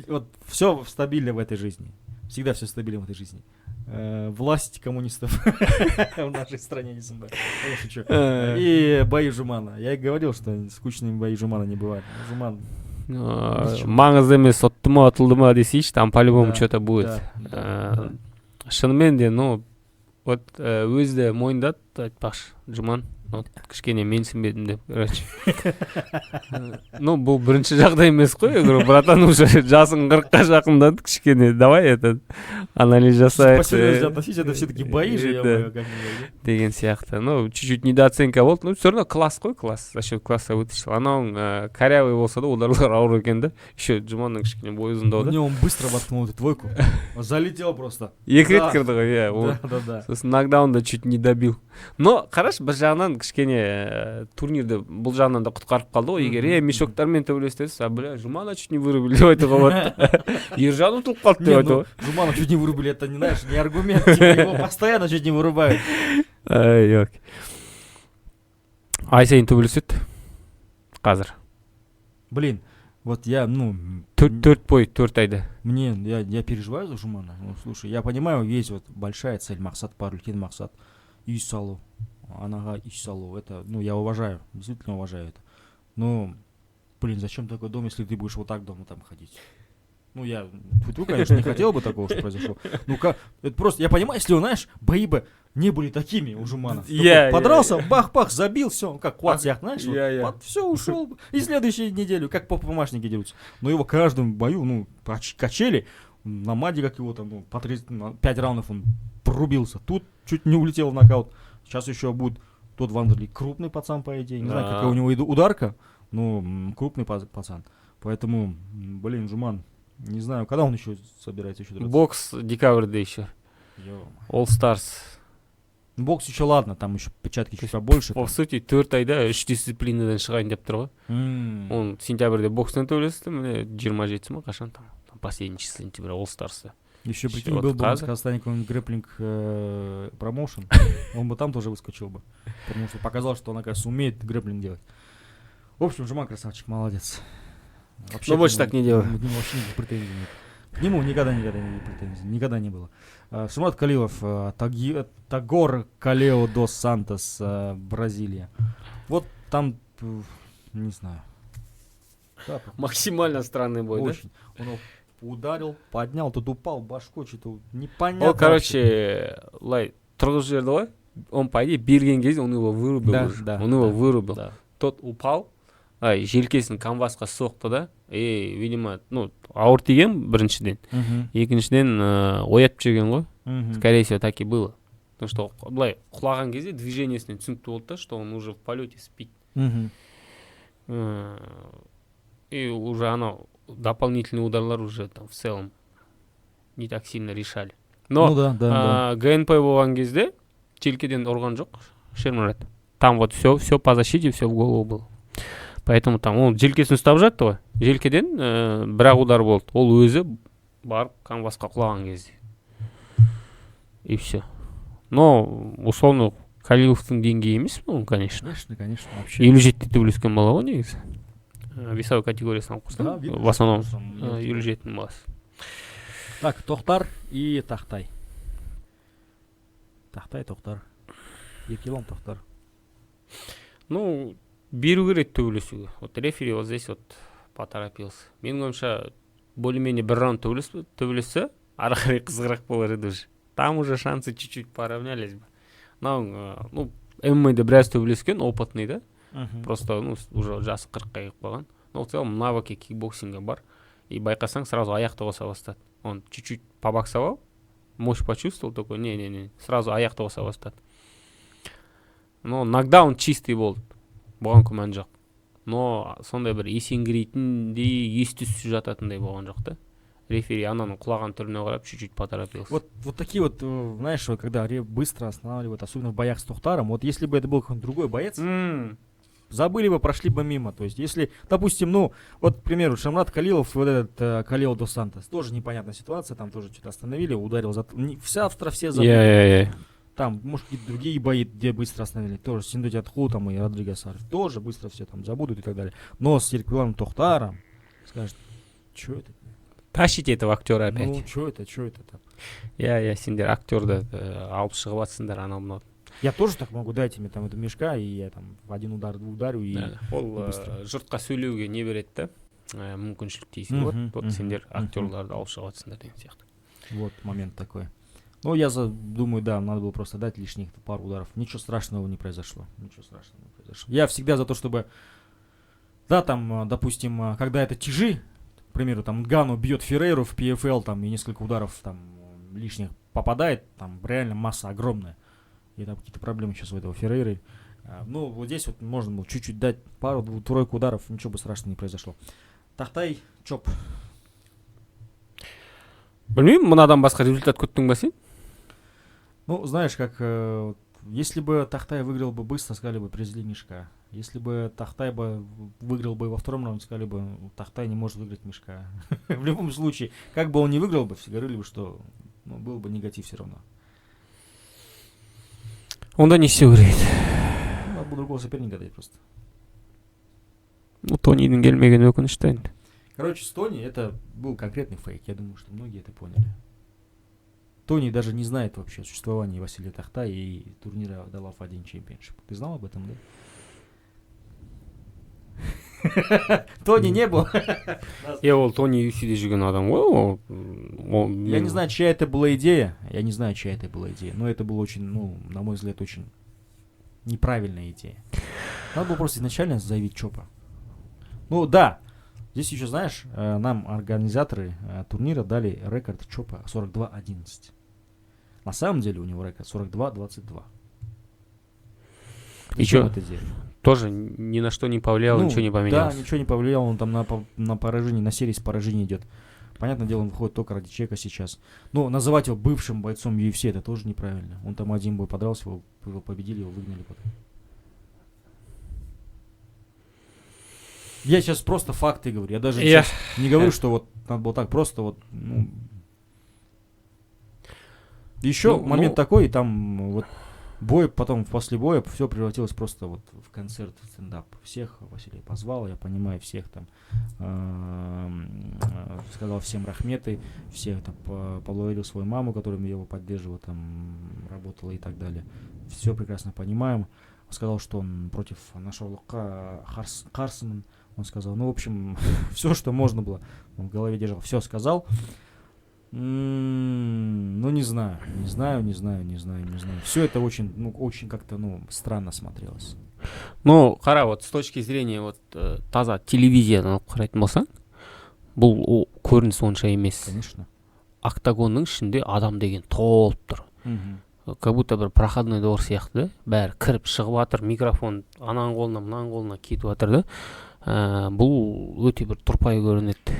вот все стабильно в этой жизни. Всегда все стабильно в этой жизни. Власть коммунистов в нашей стране, дейсің бе. Шучу. И бои Жумана. Я и говорил, что скучными бои Жумана не бывает. Жуман. Маңызды емес, отты ма атылды ма десейші, там по-любому что-то будет. Шынымен де, вот өзді мойындады, айтпақшы, Жуман. Кішкене менсінбедім деп, короче. Бұл бірінші жағдай емес қой, я говорю, братан, уже жасың 40-қа жақындады, кішкене, давай этот анализ жасайық. Посерьезно относись, это все-таки бои же, деген сияқты. Чуть-чуть недооценка болды, все равно класс қой, класс, за счет класса вытащил. Анауың корявый болса да, ударлар ауыр екен да, еще Жуманның кішкене бойы ұзындау да. Не, он быстро воткнул эту двойку, залетел просто. Екі рет кірді ғой, Да. Сосын нокдаунда чуть не добил. Но, қараш, бір жағынан кішкене турнирді бұл жағынан да құтқарып қалды ғой, егер мешоктармен төбелестесіз, бля, Жумана чуть не вырубили деп айтуға болады. Ержан ұтылып қалды деп айтуға. Жумана чуть не вырубили, это не, знаешь, не аргумент, его постоянно чуть не вырубают. Ай сайын төбелеседі қазір. Блин, вот я, 4 айда. Я переживаю за Жумана. Слушай, я понимаю, есть вот большая цель, мақсат бар, үлкен мақсат. Үй салу, анаға үй салу, это, я уважаю, действительно уважаю это. Но, зачем такой дом, если ты будешь вот так дома там ходить? Я, конечно, не хотел бы такого, что произошло. Это просто, я понимаю, если, знаешь, бои бы не были такими у Жумана. Подрался, бах-бах, забил, все, как квадсях, знаешь, все, ушел. И следующую неделю, как помашники дерутся. Но его каждому бою, качели, на Маде, как его там, по 5 раундов он порубился. Тут чуть не улетел в нокаут. Сейчас еще будет тот Вандерли, крупный пацан, по идее. Не знаю, какая у него ударка, но крупный пацан. Поэтому, Жуман, не знаю, когда он еще собирается еще драться. Бокс декабрьда еще. All Stars. Бокс еще ладно, там еще печатки чуть побольше. По сути, 4 айда 3 дисциплинадан шығайын деп тұр ғой. Он сентябрьде бокстан төбелесті, міне 27 ма қашан там последний число сентября All Stars. Еще прикинь, был бы в Казахстане какой-нибудь грэпплинг промоушен, он бы там тоже выскочил бы. Потому что показал, что он, оказывается, умеет грэпплинг делать. В общем, Жуман красавчик, молодец. Но больше так не делаю. Вообще никаких претензий нет. К нему никогда не претензий, никогда не было. Шамрат Калилов, Тагор Калео дос Сантос, Бразилия. Вот там, не знаю. Максимально странный бой, очень. Да? Он ударил, поднял, тут упал, башку что-то непонятно. Ол, короче, тұрғыз жерді ғой, он, по идее, берген кезде он его вырубил уже. Он его вырубил. Тот упал, желкесін канвасқа соқты да, видимо, ауыр тиген біріншіден. Екіншіден, оятып жеген ғой. Скорее всего, так и было. Потому что, құлаған кезде движениесінен түсінікті болды да, что он уже в полете спит. И уже дополнительные ударлар уже там в целом не так сильно решали. Но ГНП болған кезде желкеден ұрған жоқ Шермурат. Там вот все по защите, все в голову было. Поэтому там он желкесін ұстап жатты ғой. Желкеден бірақ удар болды. Ол өзі барып канвасқа құлаған кезде. И все. Но условно Калиловтың деңгейі емес бұл, конечно. Конечно. Елу жетіде төбелескен бала ғой негізі. Весовой категориясынан қосты. В основном елу жетінің баласы. Так, Тоқтар и Тақтай. Тақтай, Тоқтар. Еркелон, Тоқтар. Беру керек төбелесуге. Вот рефери вот здесь вот поторопился. Менің ойымша более-менее бір раунд төбелессе, ары қарай қызығырақ болар еді уже. Там уже шансы чуть-чуть поравнялись бы. ММА-да біраз төбелескен, опытный, да? Просто, уже жасы 40-қа келіп қалған. Но в целом навыки кикбоксинга бар. И байқасаң, сразу аяқты қоса бастады. Он чуть-чуть побоксовал, мощь почувствовал, такой, не, сразу аяқты қоса бастады. Но нокдаун чистый болды. Бұған күмән жоқ. Но сондай бір есеңгірейтіндей, ес-түссіз жататындай болған жоқ та. Рефери ананың құлаған түріне қарап чуть-чуть поторопился. Вот такие вот, знаешь, когда быстро останавливают, особенно в боях с Тохтаром, вот если бы это был какой-то другой боец, забыли бы, прошли бы мимо. То есть, если, допустим, вот, к примеру, Шамрат Калилов, вот этот Калео дос Сантос, тоже непонятная ситуация, там тоже что-то остановили, ударил, все забыли. там, может, какие-то другие бои, где быстро остановили, тоже Синдоти Атху там и Родригес Саров, тоже быстро все там забудут и так далее. Но с Еркебуланом Тохтаром скажет, что это? Тащите этого актера опять. Ну, что это там? Я сендер актерді алып шығып жатсыңдар анау мынау. Я тоже так могу, дайте мне там это мешка, и я там в один удар ударю, и ол жұртқа сөйлеуге не береді да, мүмкіншілік дейсің вот сендер актерларды алып шығып жатсыңдар деген сияқты. Вот момент такой. Ну, я думаю, да, надо было просто дать лишних пару ударов. Ничего страшного не произошло. Я всегда за то, чтобы, да, там, допустим, когда это тяжи, к примеру, там Нгану бьет Феррейру в PFL, там, и несколько ударов там лишних попадает, там реально масса огромная. И там какие-то проблемы сейчас у этого Феррейры. Ну, вот здесь вот можно было чуть-чуть дать пару-тройку ударов, ничего бы страшного не произошло. Тахтай, чоп. Білмеймін, мынадан басқа результат күттің ба сен? Ну, знаешь, как если бы Тахтай выиграл бы быстро, сказали бы привезли мешка. Если бы Тахтай бы выиграл бы во втором раунде, сказали бы, Тахтай не может выиграть мешка. В любом случае, как бы он не выиграл бы, все говорили бы, что был бы негатив все равно. Онда не істеу керек. Надо было другого соперника дать просто. Ну, Тонидің келмегені өкінішті енді. Короче, с Тони это был конкретный фейк. Я думаю, что многие это поняли. Тони даже не знает вообще о существовании Василия Тахтая и турнира Далав 1 Championship. Ты знал об этом, да? Тони не был. Ол Тони UFC'де жүрген адам ғой. Я не знаю, чья это была идея. Но это было очень, на мой взгляд, очень неправильная идея. Надо было просто изначально заявить Чопа. Ну да, здесь еще, знаешь, нам организаторы турнира дали рекорд Чопа 42-11. На самом деле у него рекорд 42-22. И что? Это деле? Тоже ни на что не повлиял, ничего не поменялось. Да, ничего не повлияло, он там на поражение, на серии с поражений идет. Понятное дело, он выходит только ради чека сейчас. Но называть его бывшим бойцом UFC это тоже неправильно. Он там один бой подрался, его победили, его выгнали потом. Я сейчас просто факты говорю. Я даже сейчас не говорю, что вот надо было так просто вот. Еще момент такой, и там вот бой, потом после боя все превратилось просто вот в концерт, в стендап. Всех Василий позвал, я понимаю, всех там сказал всем рахметы, всех там поблагодарил свою маму, которая его поддерживала, там работала и так далее. Все прекрасно понимаем. Сказал, что он против нашего Карсман. Он сказал, в общем, все, что можно было, он в голове держал, все сказал. Не знаю. Все это очень как-то, странно смотрелось. Қара, вот с точки зрения вот таза телевизиядан алып қарайтын болсаң, бұл көрініс онша емес. Конечно. Октагонның ішінде адам деген толып тұр. Как будто бір проходной двор сияқты, бәрі кіріп шығып жатыр, микрофон анаң қолына, мынаң қолына кетіп жатыр да. Бұл өте бір тұрпай көрінеді.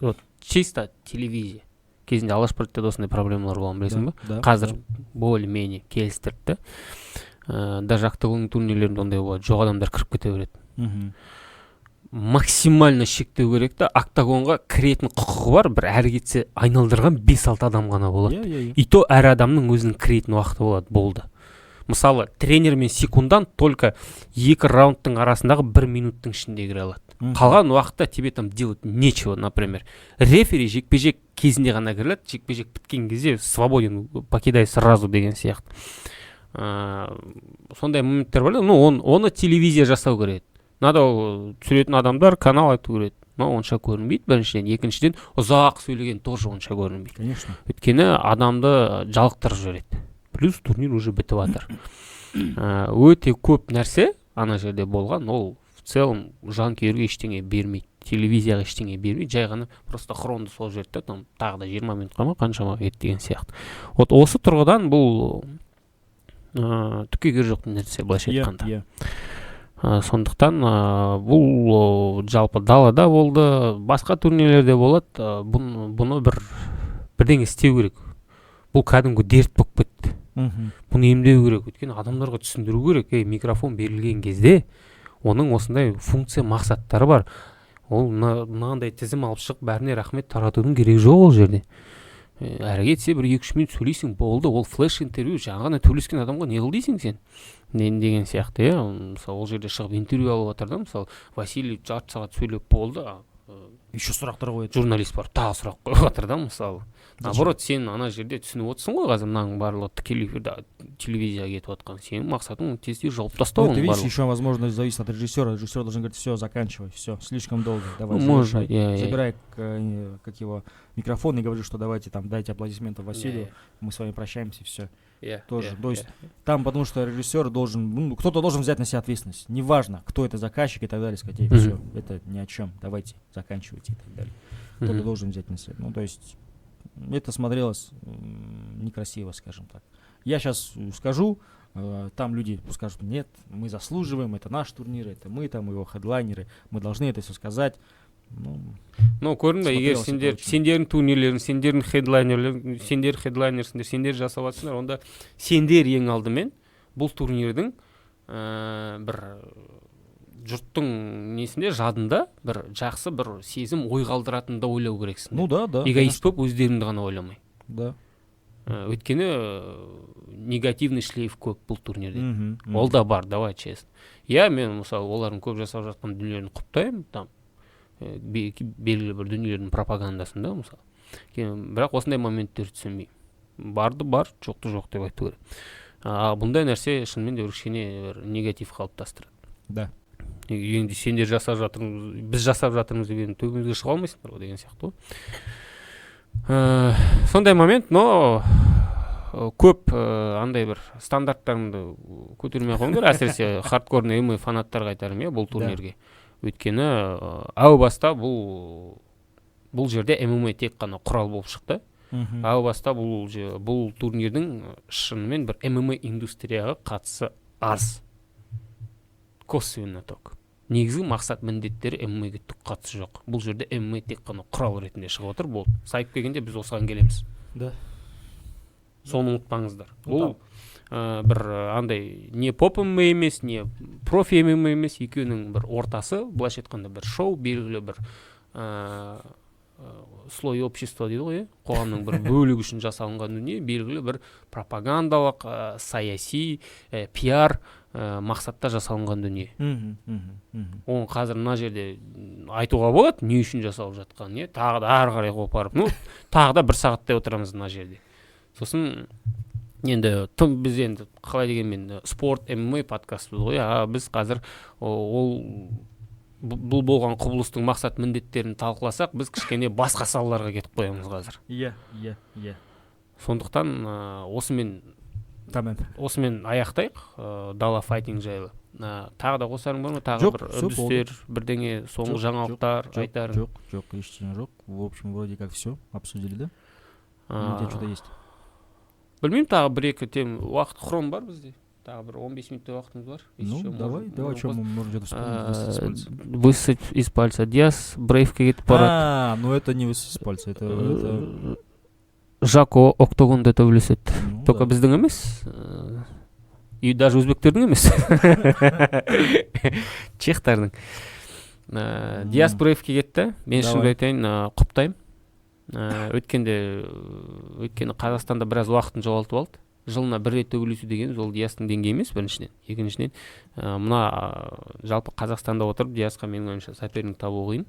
Вот чисто телевизия. Кезінде Алашпортта осындай проблемалар болған, білесің ба? Қазір более-менее келістірді. Даже октагонның турнирлерінде ондай болады, жоқ адамдар кіріп кете береді. Максимально шектеу керек та, октагонға кіретін құқығы бар, бір әрі кетсе айналдырған 5-6 адам ғана болады. И то әр адамның өзінің кіретін уақыты болды. Мысалы, тренер мен секундант только 2 раундтың арасындағы 1 минуттың ішінде кіре алады. Қалған уақытта тебе там делать нечего, например. Рефери жекпе-жек кезінде ғана кіріледі, жекпе-жек біткен кезде свободен покидай сразу деген сияқты. Сондай моменттер бар, оны телевизия жасау керек. Надо түсіретін адамдар канал айту керек. Онша көрінбейді біріншіден, екіншіден ұзақ сөйлеген тоже онша көрінбейді. Конечно. Өйткені адамды жалықтырып жібереді. Плюс турнир уже бітіп жатыр. Өте көп нәрсе ана жерде болған, ол в целом жанкүйерге ештеңе бермейді, телевизияға ештеңе бермейді, жай ғана просто хронды сол жерде тағы да 20 минутқа ма қаншама ет деген сияқты. Вот осы тұрғыдан бұл түкке керегі жоқ нәрсе былайша айтқанда. Сондықтан бұл жалпы далада болды, басқа турнирлерде болады, бұны бірдеңе істеу керек. Бұл кәдімгі дерт болып кетті. Бұны емдеу керек, өйткені адамдарға түсіндіру керек, микрофон берілген кезде оның осындай функция мақсаттары бар. Ол мынандай тізім алып шығып, бәріне рахмет таратудың керегі жоқ ол жерде. әрі кетсе бір 2-3 минут сөйлейсің, болды. Ол флеш интервью, жаңа ғана төлескен адамға не қыл дейсің сен деген сияқты. Мысалы ол жерде шығып интервью алып жатыр да, мысалы Василий жарты сағат сөйлеп болды, еще сұрақтар қояды, журналист бар тағы сұрақ қойып жатыр да. Мысалы наоборот, сен ана жерде түсініп отырсың ғой, қазір мынаның барлығы тікелей эфирде телевизияға кетіп жатқан, сенің мақсатың тез жауып тастау. Это, видишь, еще возможно зависит от режиссера. Режиссер должен говорить: все, заканчивай, все, слишком долго, давай, можно, забирай как его микрофон и говори, что давайте там дайте аплодисменты Василию, мы с вами прощаемся, все. Тоже. То есть там, потому что режиссер должен, кто-то должен взять на себя ответственность. Неважно, кто это заказчик и так далее, сказать: все, это ни о чем, давайте, заканчивайте и так далее. Кто-то должен взять на себя. Ну, то есть это смотрелось некрасиво, скажем так. Я сейчас скажу, там люди скажут: нет, мы заслуживаем, это наш турнир, это мы там его хедлайнеры, мы должны это все сказать. Ну, көрдің бе, егер сендердің турнирлерің, сендердің хедлайнерлерің, сендер хедлайнерсіңдер, сендер жасап жатсыңдар, онда сендер ең алдымен бұл турнирдің бір жұрттың несінде, жадында бір жақсы бір сезім ой қалдыратынды ойлау керексің. Ну да. Эгоист болып өздеріңді ғана ойламай. Да. Өйткені негативный шлейф көп бұл турнирде. Ол да бар, давай честно. Мен мысалы олардың көп жасап жатқан дүниелерін құптаймын, там белгілі бір дүниелердің пропагандасында мысалы. Бірақ осындай моменттер түсінбеймін. Барды бар, жоқты жоқ деп айту керек. Бұндай нәрсе шынымен де кішкене бір негатив қалыптастырады. Да. Енді сендер жасап жатырмыз, біз жасап жатырмыз деген төбемізге шыға алмайсыңдар ғой деген сияқты. Сондай момент, но көп андай бір стандарттарыңды көтермей қойыңдар, әсіресе хардкорный ММА фанаттарға айтарым, бұл турнирге. Өйткені әу баста бұл жерде ММА тек қана құрал болып шықты. Әу баста бұл турнирдің шынымен бір ММА индустрияға қатысы аз. Косвенно ток. Негізгі мақсат міндеттері ММА-ге түк қатысы жоқ. Бұл жерде ММА тек қана құрал ретінде шығып отыр. Бұл сайып келгенде біз осыған келеміз. Да. Соны ұмытпаңыздар. Бұл бір андай не поп ММА емес, не профи ММА емес, екеуінің бір ортасы, былайша айтқанда бір шоу, белгілі бір слой общества дейді ғой, қоғамның бір бөлігі үшін жасалынған дүние, белгілі бір пропагандалық, саяси, пиар мақсатта жасалынған дүние. Оны қазір мына жерде айтуға болады, не үшін жасалып жатқан, тағы да ары қарай қопарып, тағы да 1 сағаттай отырамыз мына жерде. Сосын енді біз енді қалай дегенмен спорт ММА подкастымыз ғой, біз қазір бұл болған құбылыстың мақсат міндеттерін талқыласақ, біз кішкене басқа салаларға кетіп қоямыз қазір. Иә. Сондықтан осымен аяқтайық дала файтинг жайлы. Тағы да қосарың бар ма? Тағы бір үрдістер, бірдеңе, соңғы жаңалықтар айтарың? Жоқ, ештеңе жоқ. В общем, вроде как все обсудили, да? У тебя что-то есть? Білмеймін, тағы 1-2 тем уақыт хром бар бізде. Тағы бір 15 минуттай уақытымыз бар. Давай, что мы можем вспомнить. Высосать из пальца. Диас брейвке кетіп барады. Ну это не высосать из пальца, это... Жако октогонда төбелеседі. Только біздің емес, и даже өзбектердің емес. Чехтардың. Диас брейвке кетті. Мен шынымды айтайын, құптаймын. Өйткені Қазақстанда біраз уақытын жоғалтып алды. Жылына 1 рет төбелесу дегеніміз ол Диастың деңгейі емес, біріншіден. Екіншіден, мына жалпы Қазақстанда отырып Диасқа менің ойымша соперник табу қиын.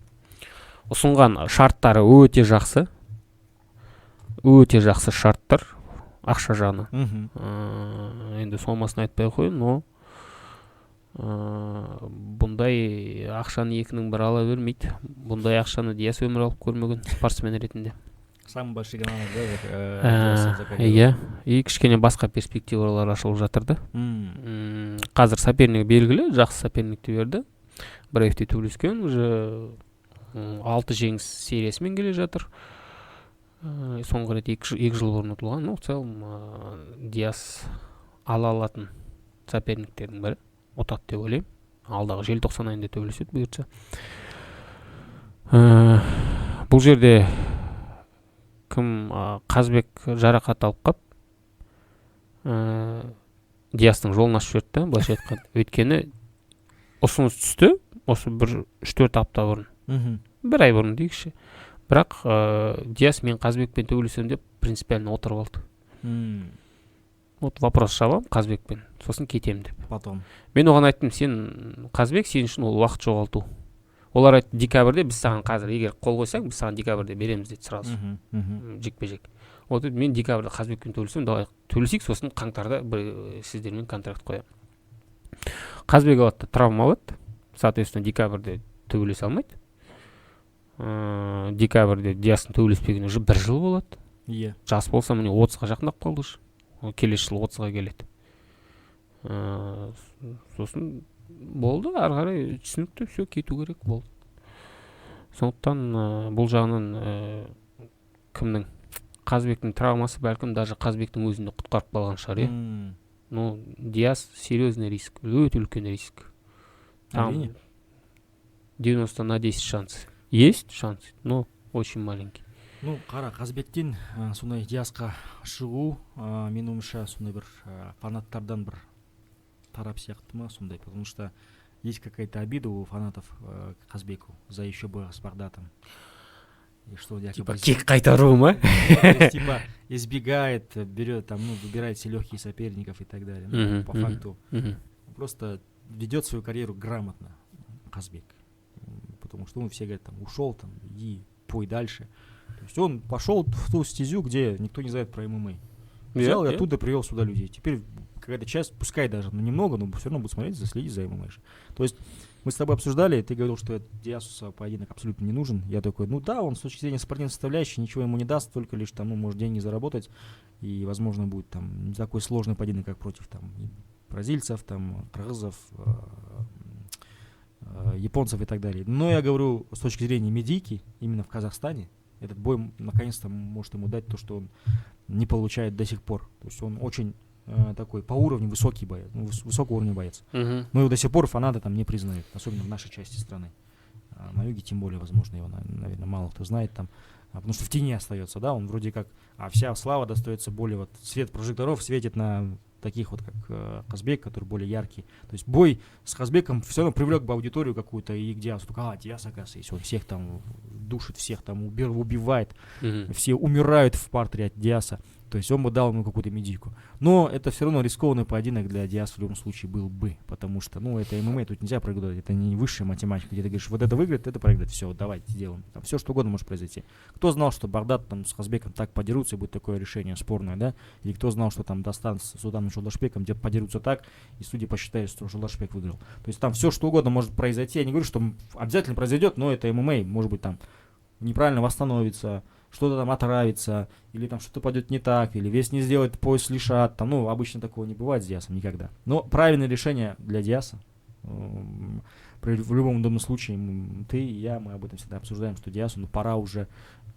Ұсынған шарттары өте жақсы. Өте жақсы шарттар, ақша жағынан. Енді сомасын айтпай қойын, но бұндай ақшаны екінің бір ала бермейді. Бұндай ақшаны Диас өмір алып көрмеген спортсмен ретінде. Самый большой гранат, да? И кішкене басқа перспективалар ашылып жатырды. Қазір соперник белгілі, жақсы соперникті берді. Брейвте төбелескен, уже 6 жеңіс сериясымен келе жатыр. Соңғы рет 2 жыл бұрын ұтылған. В целом Диас ала алатын соперниктердің бірі. Ұтады деп ойлаймын. Алдағы желтоқсан айында төбелеседі бұйыртса. Бұл жерде кім Қазбек жарақат алып қап, Диастың жолын ашып жіберді, былайша айтқанда. Өйткені ұсыныс түсті, осы 3-4 апта бұрын. 1 ай бұрын дейікші. бірақ Диас мен Қазбекпен төбелесемін деп принципиально отырып алды. Вот вопрос жабам Қазбекпен, сосын кетемін деп. Потом. Мен оған айттым, сен Қазбек, сен үшін ол уақыт жоғалту. Олар айтты, декабрьде біз саған қазір егер қол қойсаң, біз саған декабрьде береміз деді сразу. Жекпе-жек. Вот мен декабрьде Қазбекпен төбелесем, давай төбелесейік, сосын қаңтарда сіздермен контракт қоямын. Қазбек алады, травма алады. Соответственно, декабрьде төбелесе алмайды. Декабрьде Диастың төбелеспегеніне уже 1 жыл болады. Иә. Жас болса, міне 30-ға жақындап қалды уже. Келесі жыл 30-ға келеді. Сосын болды, ары қарай түсінікті, все, кету керек болды. Сондықтан бұл жағынан кімнің Қазбектің травмасы бәлкім даже Қазбектің өзінде құтқарып қалған шығар, иә. Ну, Диас серьезный риск, өте үлкен риск. Там 90 на 10 шанс. Есть шанс, но очень маленький. Ну, қара, Қазбектен сондай Диасқа шығу, мен ойымша сондай бір фанаттардан бір тарап сияқты ма, сондай, потому что есть какая-то обида у фанатов к Қазбеку за еще бой с Багдатом. И что типа кек қайтару ма? Типа избегает, берет там, ну, выбирает все легкие соперников и так далее. Ну, по факту просто ведет свою карьеру грамотно Қазбек. Потому что, ну, все говорят, там, ушел, там, иди, пой дальше. То есть он пошел в ту стезю, где никто не знает про ММА. Взял и оттуда привел сюда людей. Теперь какая-то часть, пускай даже, но немного, но все равно будут смотреть, следить за ММА. То есть мы с тобой обсуждали, ты говорил, что Диасу поединок абсолютно не нужен. Я такой, ну да, он с точки зрения спортивной составляющей ничего ему не даст, только лишь там, ну, может деньги заработать. И, возможно, будет там не такой сложный поединок, как против там бразильцев, там, кыргызов, японцев и так далее. Но я говорю, с точки зрения медийки, именно в Казахстане, этот бой наконец-то может ему дать то, что он не получает до сих пор. То есть он очень такой по уровню высокий боец, высокого уровня боец. Но его до сих пор фанаты там не признают, особенно в нашей части страны. На юге тем более, возможно, его, наверное, мало кто знает там, потому что в тени остается, да, он вроде как, а вся слава достается более, вот свет прожекторов светит на таких вот, как Қазбек, который более яркий. То есть бой с Қазбеком все равно привлек бы аудиторию какую-то, и где только, Диас, оказывается, если он всех там душит, всех там убивает, все умирают в партере от Диаса. То есть он бы дал ему какую-то медийку. Но это все равно рискованный поединок для Диаса в любом случае был бы, потому что, ну, это ММА, тут нельзя проиграть, это не высшая математика, где ты говоришь, вот это выиграет, это проиграет, все, давайте сделаем. Там все что угодно может произойти. Кто знал, что Багдад там с Қазбеком так подерутся и будет такое решение спорное, да? Или кто знал, что там Дастан с Суданом Жолдашбеком где подерутся так, и судьи посчитают, что Жолдашбек выиграл. То есть там все что угодно может произойти. Я не говорю, что обязательно произойдет, но это ММА, может быть там неправильно восстановится, что-то там отравится, или там что-то пойдет не так, или вес не сделает, пояс лишат, там, ну, обычно такого не бывает с Диасом никогда. Но правильное решение для Диаса, в любом удобном случае, ты и я, мы об этом всегда обсуждаем, что Диасу, ну, пора уже,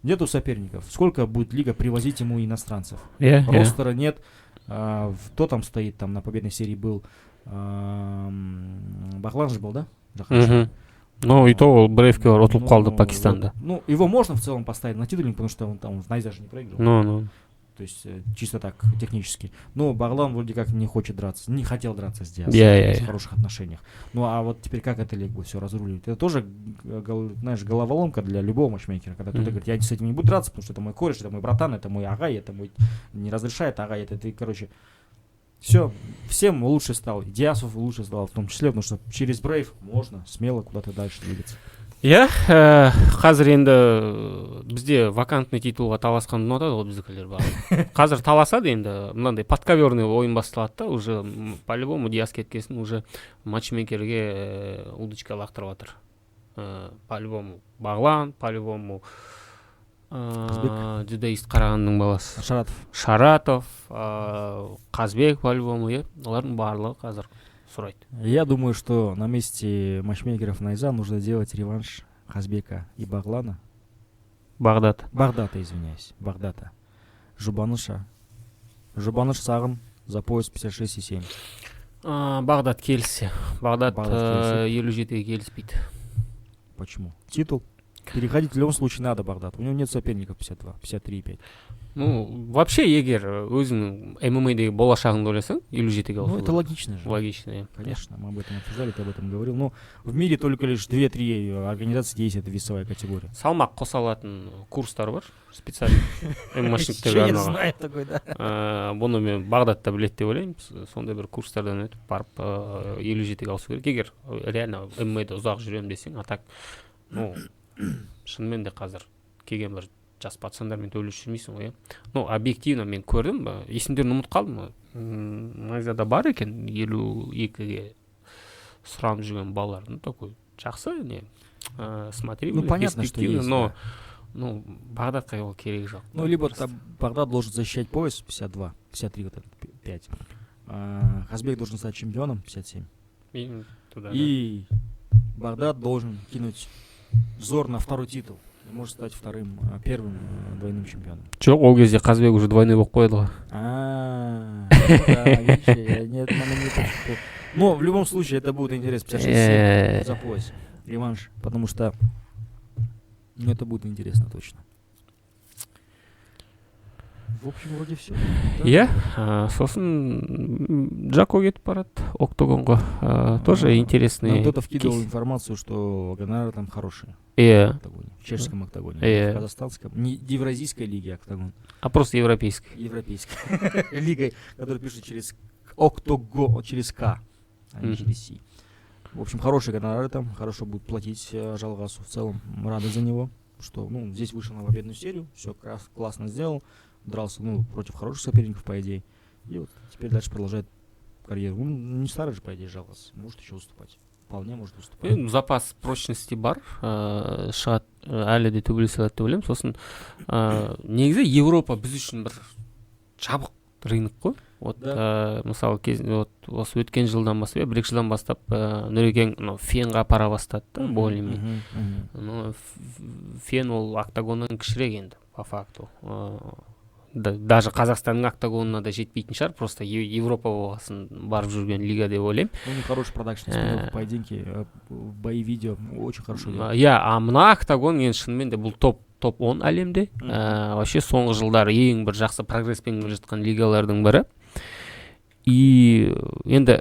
нету соперников, сколько будет лига привозить ему иностранцев? Ростера нет, кто там стоит, там на победной серии был, Бахлан же был, да? Ну, и то ол Брейвке ұтылып қалды Пакистанда. Ну, его можно в целом поставить на титульник, потому что он там в Найза же не проиграл. Ну. То есть чисто так, технически. Но Бағлан вроде как не хочет драться, не хотел драться с Диасом в хороших отношениях. Ну, а вот теперь как это лигу все разруливать? Это тоже, знаешь, головоломка для любого матчмейкера, когда кто-то говорит, я с этим не буду драться, потому что это мой кореш, это мой братан, это мой агай, это мой не разрешает агай, это ты, короче... Все, всем лучше стал, Диасов лучше стал в том числе, потому что через Брейв можно смело куда-то дальше двигаться. Иә, қазір енді бізде вакантный титулға таласқан ұнатады ғой біздікілер бар. Қазір таласады енді, мынандай подковерный ойын басталады да, уже по-любому Диас кеткесін уже матчмейкерге удочка лақтырып жатыр. По-любому Бағлан, по-любому Дзюдоист Қарағандының баласы Шаратов, Қазбек по-любому, олардың барлығы қазір сұрайды. Я думаю, что на месте матчмейкеров Найза нужно делать реванш Қазбека и Бағлана. Багдата, извиняюсь. Багдата. Жұбаныш Сағын за пояс 56,7. Багдат келіссе. Багдат 57-ге келіспейді. Почему? Титул? Переходить в любом случае надо Багдад. У него нет соперников 52, 53,5. Ну, вообще, егер өзіңнің ММА'дегі болашағыңды ойласаң, 57-ге Ну, это логично же. Логично, иә. Конечно, мы об этом обсуждали, ты об этом говорил. Но в мире только лишь 2-3 организации, где есть эта весовая категория. Салмақ қоса алатын курстар бар, специально ММАшниктерге Я арналған. знаю такой, да. Бұны мен Бағдадта біледі деп ойлаймын. Сондай бір курстардан өтіп барып 57-ге ауысу керек. Егер реально ММА'да ұзақ жүремін десең, а так, ну, шынымен де қазір келген бір жас пацандармен төбелесіп жүрмейсің ғой, иә. Ну, объективно мен көрдім, есімдерін ұмытып қалдым. Магазада бар екен 52-ге сұранып жүрген балалар. Ну, такой жақсы, не, смотри, ну, понятно, что есть, но, да. Ну, Бағдадқа ол керек жоқ. Ну, либо Багдад должен защищать пояс 52, 53, вот этот 5. Хазбек должен стать чемпионом 57. И Багдад должен кинуть взор на второй титул. И может стать первым двойным чемпионом. Жоқ, ол кезде Қазбек уже двойной болып қойды ғой. Да, видишь, нет, но в любом случае это будет интересно. 56 за пояс. Реванш, потому что это будет интересно точно. В общем, вроде все. Иә, сосын Джако кетіп барады октагонға. Тоже интересный. Нам кто-то вкидывал информацию, что гонорары там хорошие. В чешском октагоне. В казахстанском. Не евразийской лиге октагон. А просто европейской. Европейской. Лигой, которая пишет через октого, через К, а не через Си. В общем, хорошие гонорары там, хорошо будут платить Жалгасу. В целом, рады за него, что, ну, здесь вышел на победную серию, все классно сделал, дрался, ну, против хороших соперников, по идее. И вот теперь дальше продолжает карьеру. Он не старый же, по идее, Жалгас, может еще выступать. Вполне может выступать. Запас прочности бар, шығат әлі де төбелесе алады деп ойлаймын. Сосын негізі Европа біз үшін бір жабық рынок қой. Вот, мысалы осы өткен жылдан бастап, 1-2 жылдан бастап Нұрекең Фенға апара бастады да, более-менее. Фен ол октагоннан кішірек енді, по факту. Даже Қазақстанның октагонына да жетпейтін шығар, просто Европа болғасын барып жүрген лига деп ойлаймын. Ну, хороший продакшн, поединки, бои видео, очень хорошо делают. Иә, а мына октагон енді шынымен де бұл топ-10 әлемде. Вообще соңғы жылдары ең бір жақсы прогресспен келе жатқан лигалардың бірі. И енді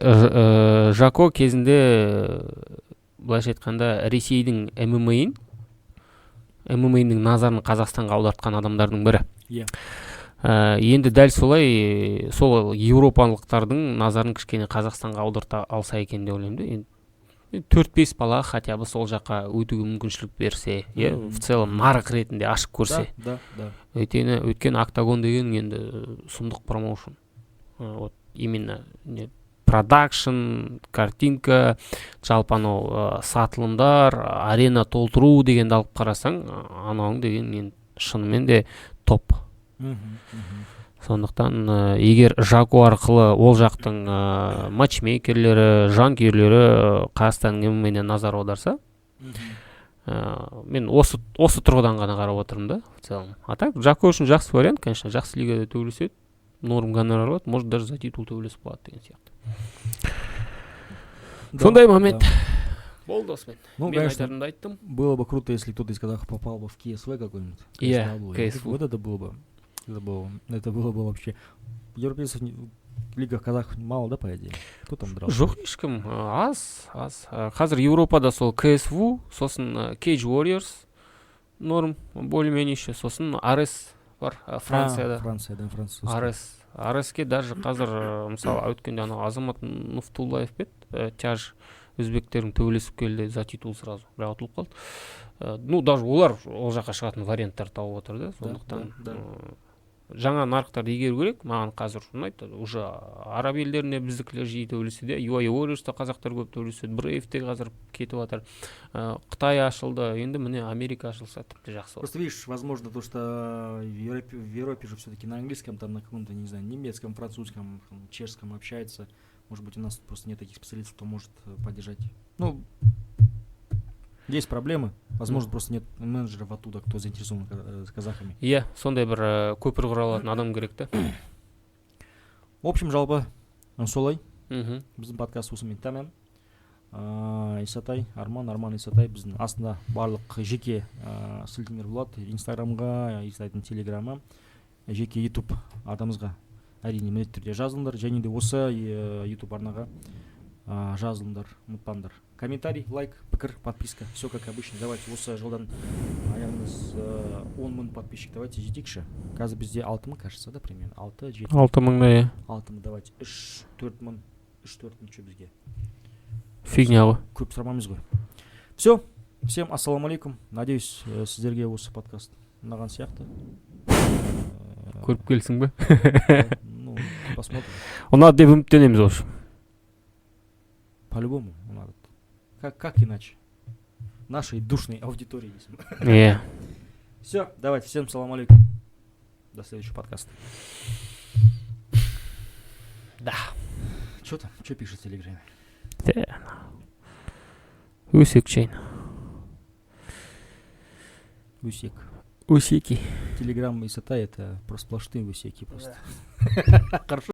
Жако кезінде былайша айтқанда Ресейдің ММА-ның назарын Қазақстанға аудартқан адамдардың бірі. Иә. Енді дәл солай сол еуропалықтардың назарын кішкене Қазақстанға аударта алса екен деп ойлаймын да. 4-5 бала хотя бы сол жаққа өтуге мүмкіншілік берсе, в целом нарық ретінде ашып көрсе. Да. Өйткені октагон деген енді сұмдық промоушн. Вот именно продакшн, картинка, жалпы анау сатылымдар, арена толтыру дегенді алып қарасаң, анауың деген шынымен де топ. Сондықтан егер Жако арқылы ол жақтың матчмейкерлері, жанкүйерлері Қазақстанның ММА-не назар аударса, мен осы тұрғыдан ғана қарап отырмын да, в целом. А так Жако үшін жақсы вариант, конечно, жақсы лигада төбелеседі, норм гонорар алады, может даже за титул төбелесіп қалады деген сияқты. Сондай момент. Болды осымен. Ну, мен айтарымды айттым. Было бы круто, если кто-то из казахов попал бы в КСВ какой-нибудь. КСВ. Вот это было бы. Это было бы вообще. Европейцев в лигах казахов мало, да, по идее? Кто там дрался? Жоқ ешкім, аз. Қазір Европада сол КСВ, сосын Cage Warriors, норм, более-менее еще, сосын Арес бар, Францияда. Франция. Ареске даже қазір, мысалы, өткенде ана Азамат Нуфтуллаев бет, тяж өзбектердің төбелесіп келді за титул сразу, бірақ ұтылып қалды. Ну, даже олар ол жаққа шығатын варианттар тауып отыр да, сондықтан жаңа нарықтарды игеру керек. Маған қазір ұнайды, уже араб елдеріне біздікілер жиі төбелеседі, UI Warriors'та қазақтар көп төбелеседі, Brave'те қазір кетіп жатыр, Қытай ашылды, енді міне Америка ашылса тіпті жақсы. Просто видишь, возможно, то, что в Европе же все-таки на английском, там на каком-то, не знаю, немецком, французском, чешском общается. Может быть, у нас просто нет таких специалистов, кто может поддержать. Ну, есть проблемы. Возможно, просто нет менеджеров оттуда, кто заинтересован с казахами. Иә, сондай бір көпір құра алатын адам керек та. В общем, жалпы солай. Біздің подкаст осымен тәмам. Исатай, Арман Исатай біздің астында барлық жеке сілтемелер болады. Инстаграмға, Исатайдың телеграмы, жеке YouTube адамызға әрине міндетті түрде жазылыңдар, және де осы YouTube арнаға жазылыңдар, ұмытпаңдар. Комментарий, лайк, пікір, подписка, все как обычно. Давайте осы жылдан аяғымыз 10 мың подписчик давайте жетейікші. Қазір бізде 6 мың, кажется, да, примерно 6-7. 6 мыңда, иә. 6 мың, давайте 3-4 мың что бізге. Фигня ғой. Көп сұрамаймыз ғой. Все, всем ассалаумалейкум. Надеюсь, сіздерге осы подкаст ұнаған сияқты. Көріп келсің бе? Ну, посмотрим. Ұнады деп үміттенеміз, в общем. По-любому надо. Как иначе? Нашей душной аудитории. Yeah. Все, давайте, всем салам алейкум. До следующего подкаста. Да. Что там? Что пишет в Телеграме? Усек чейн. Усек. Усеки. Телеграм Исатай — это просто сплошные усеки просто. Хорошо.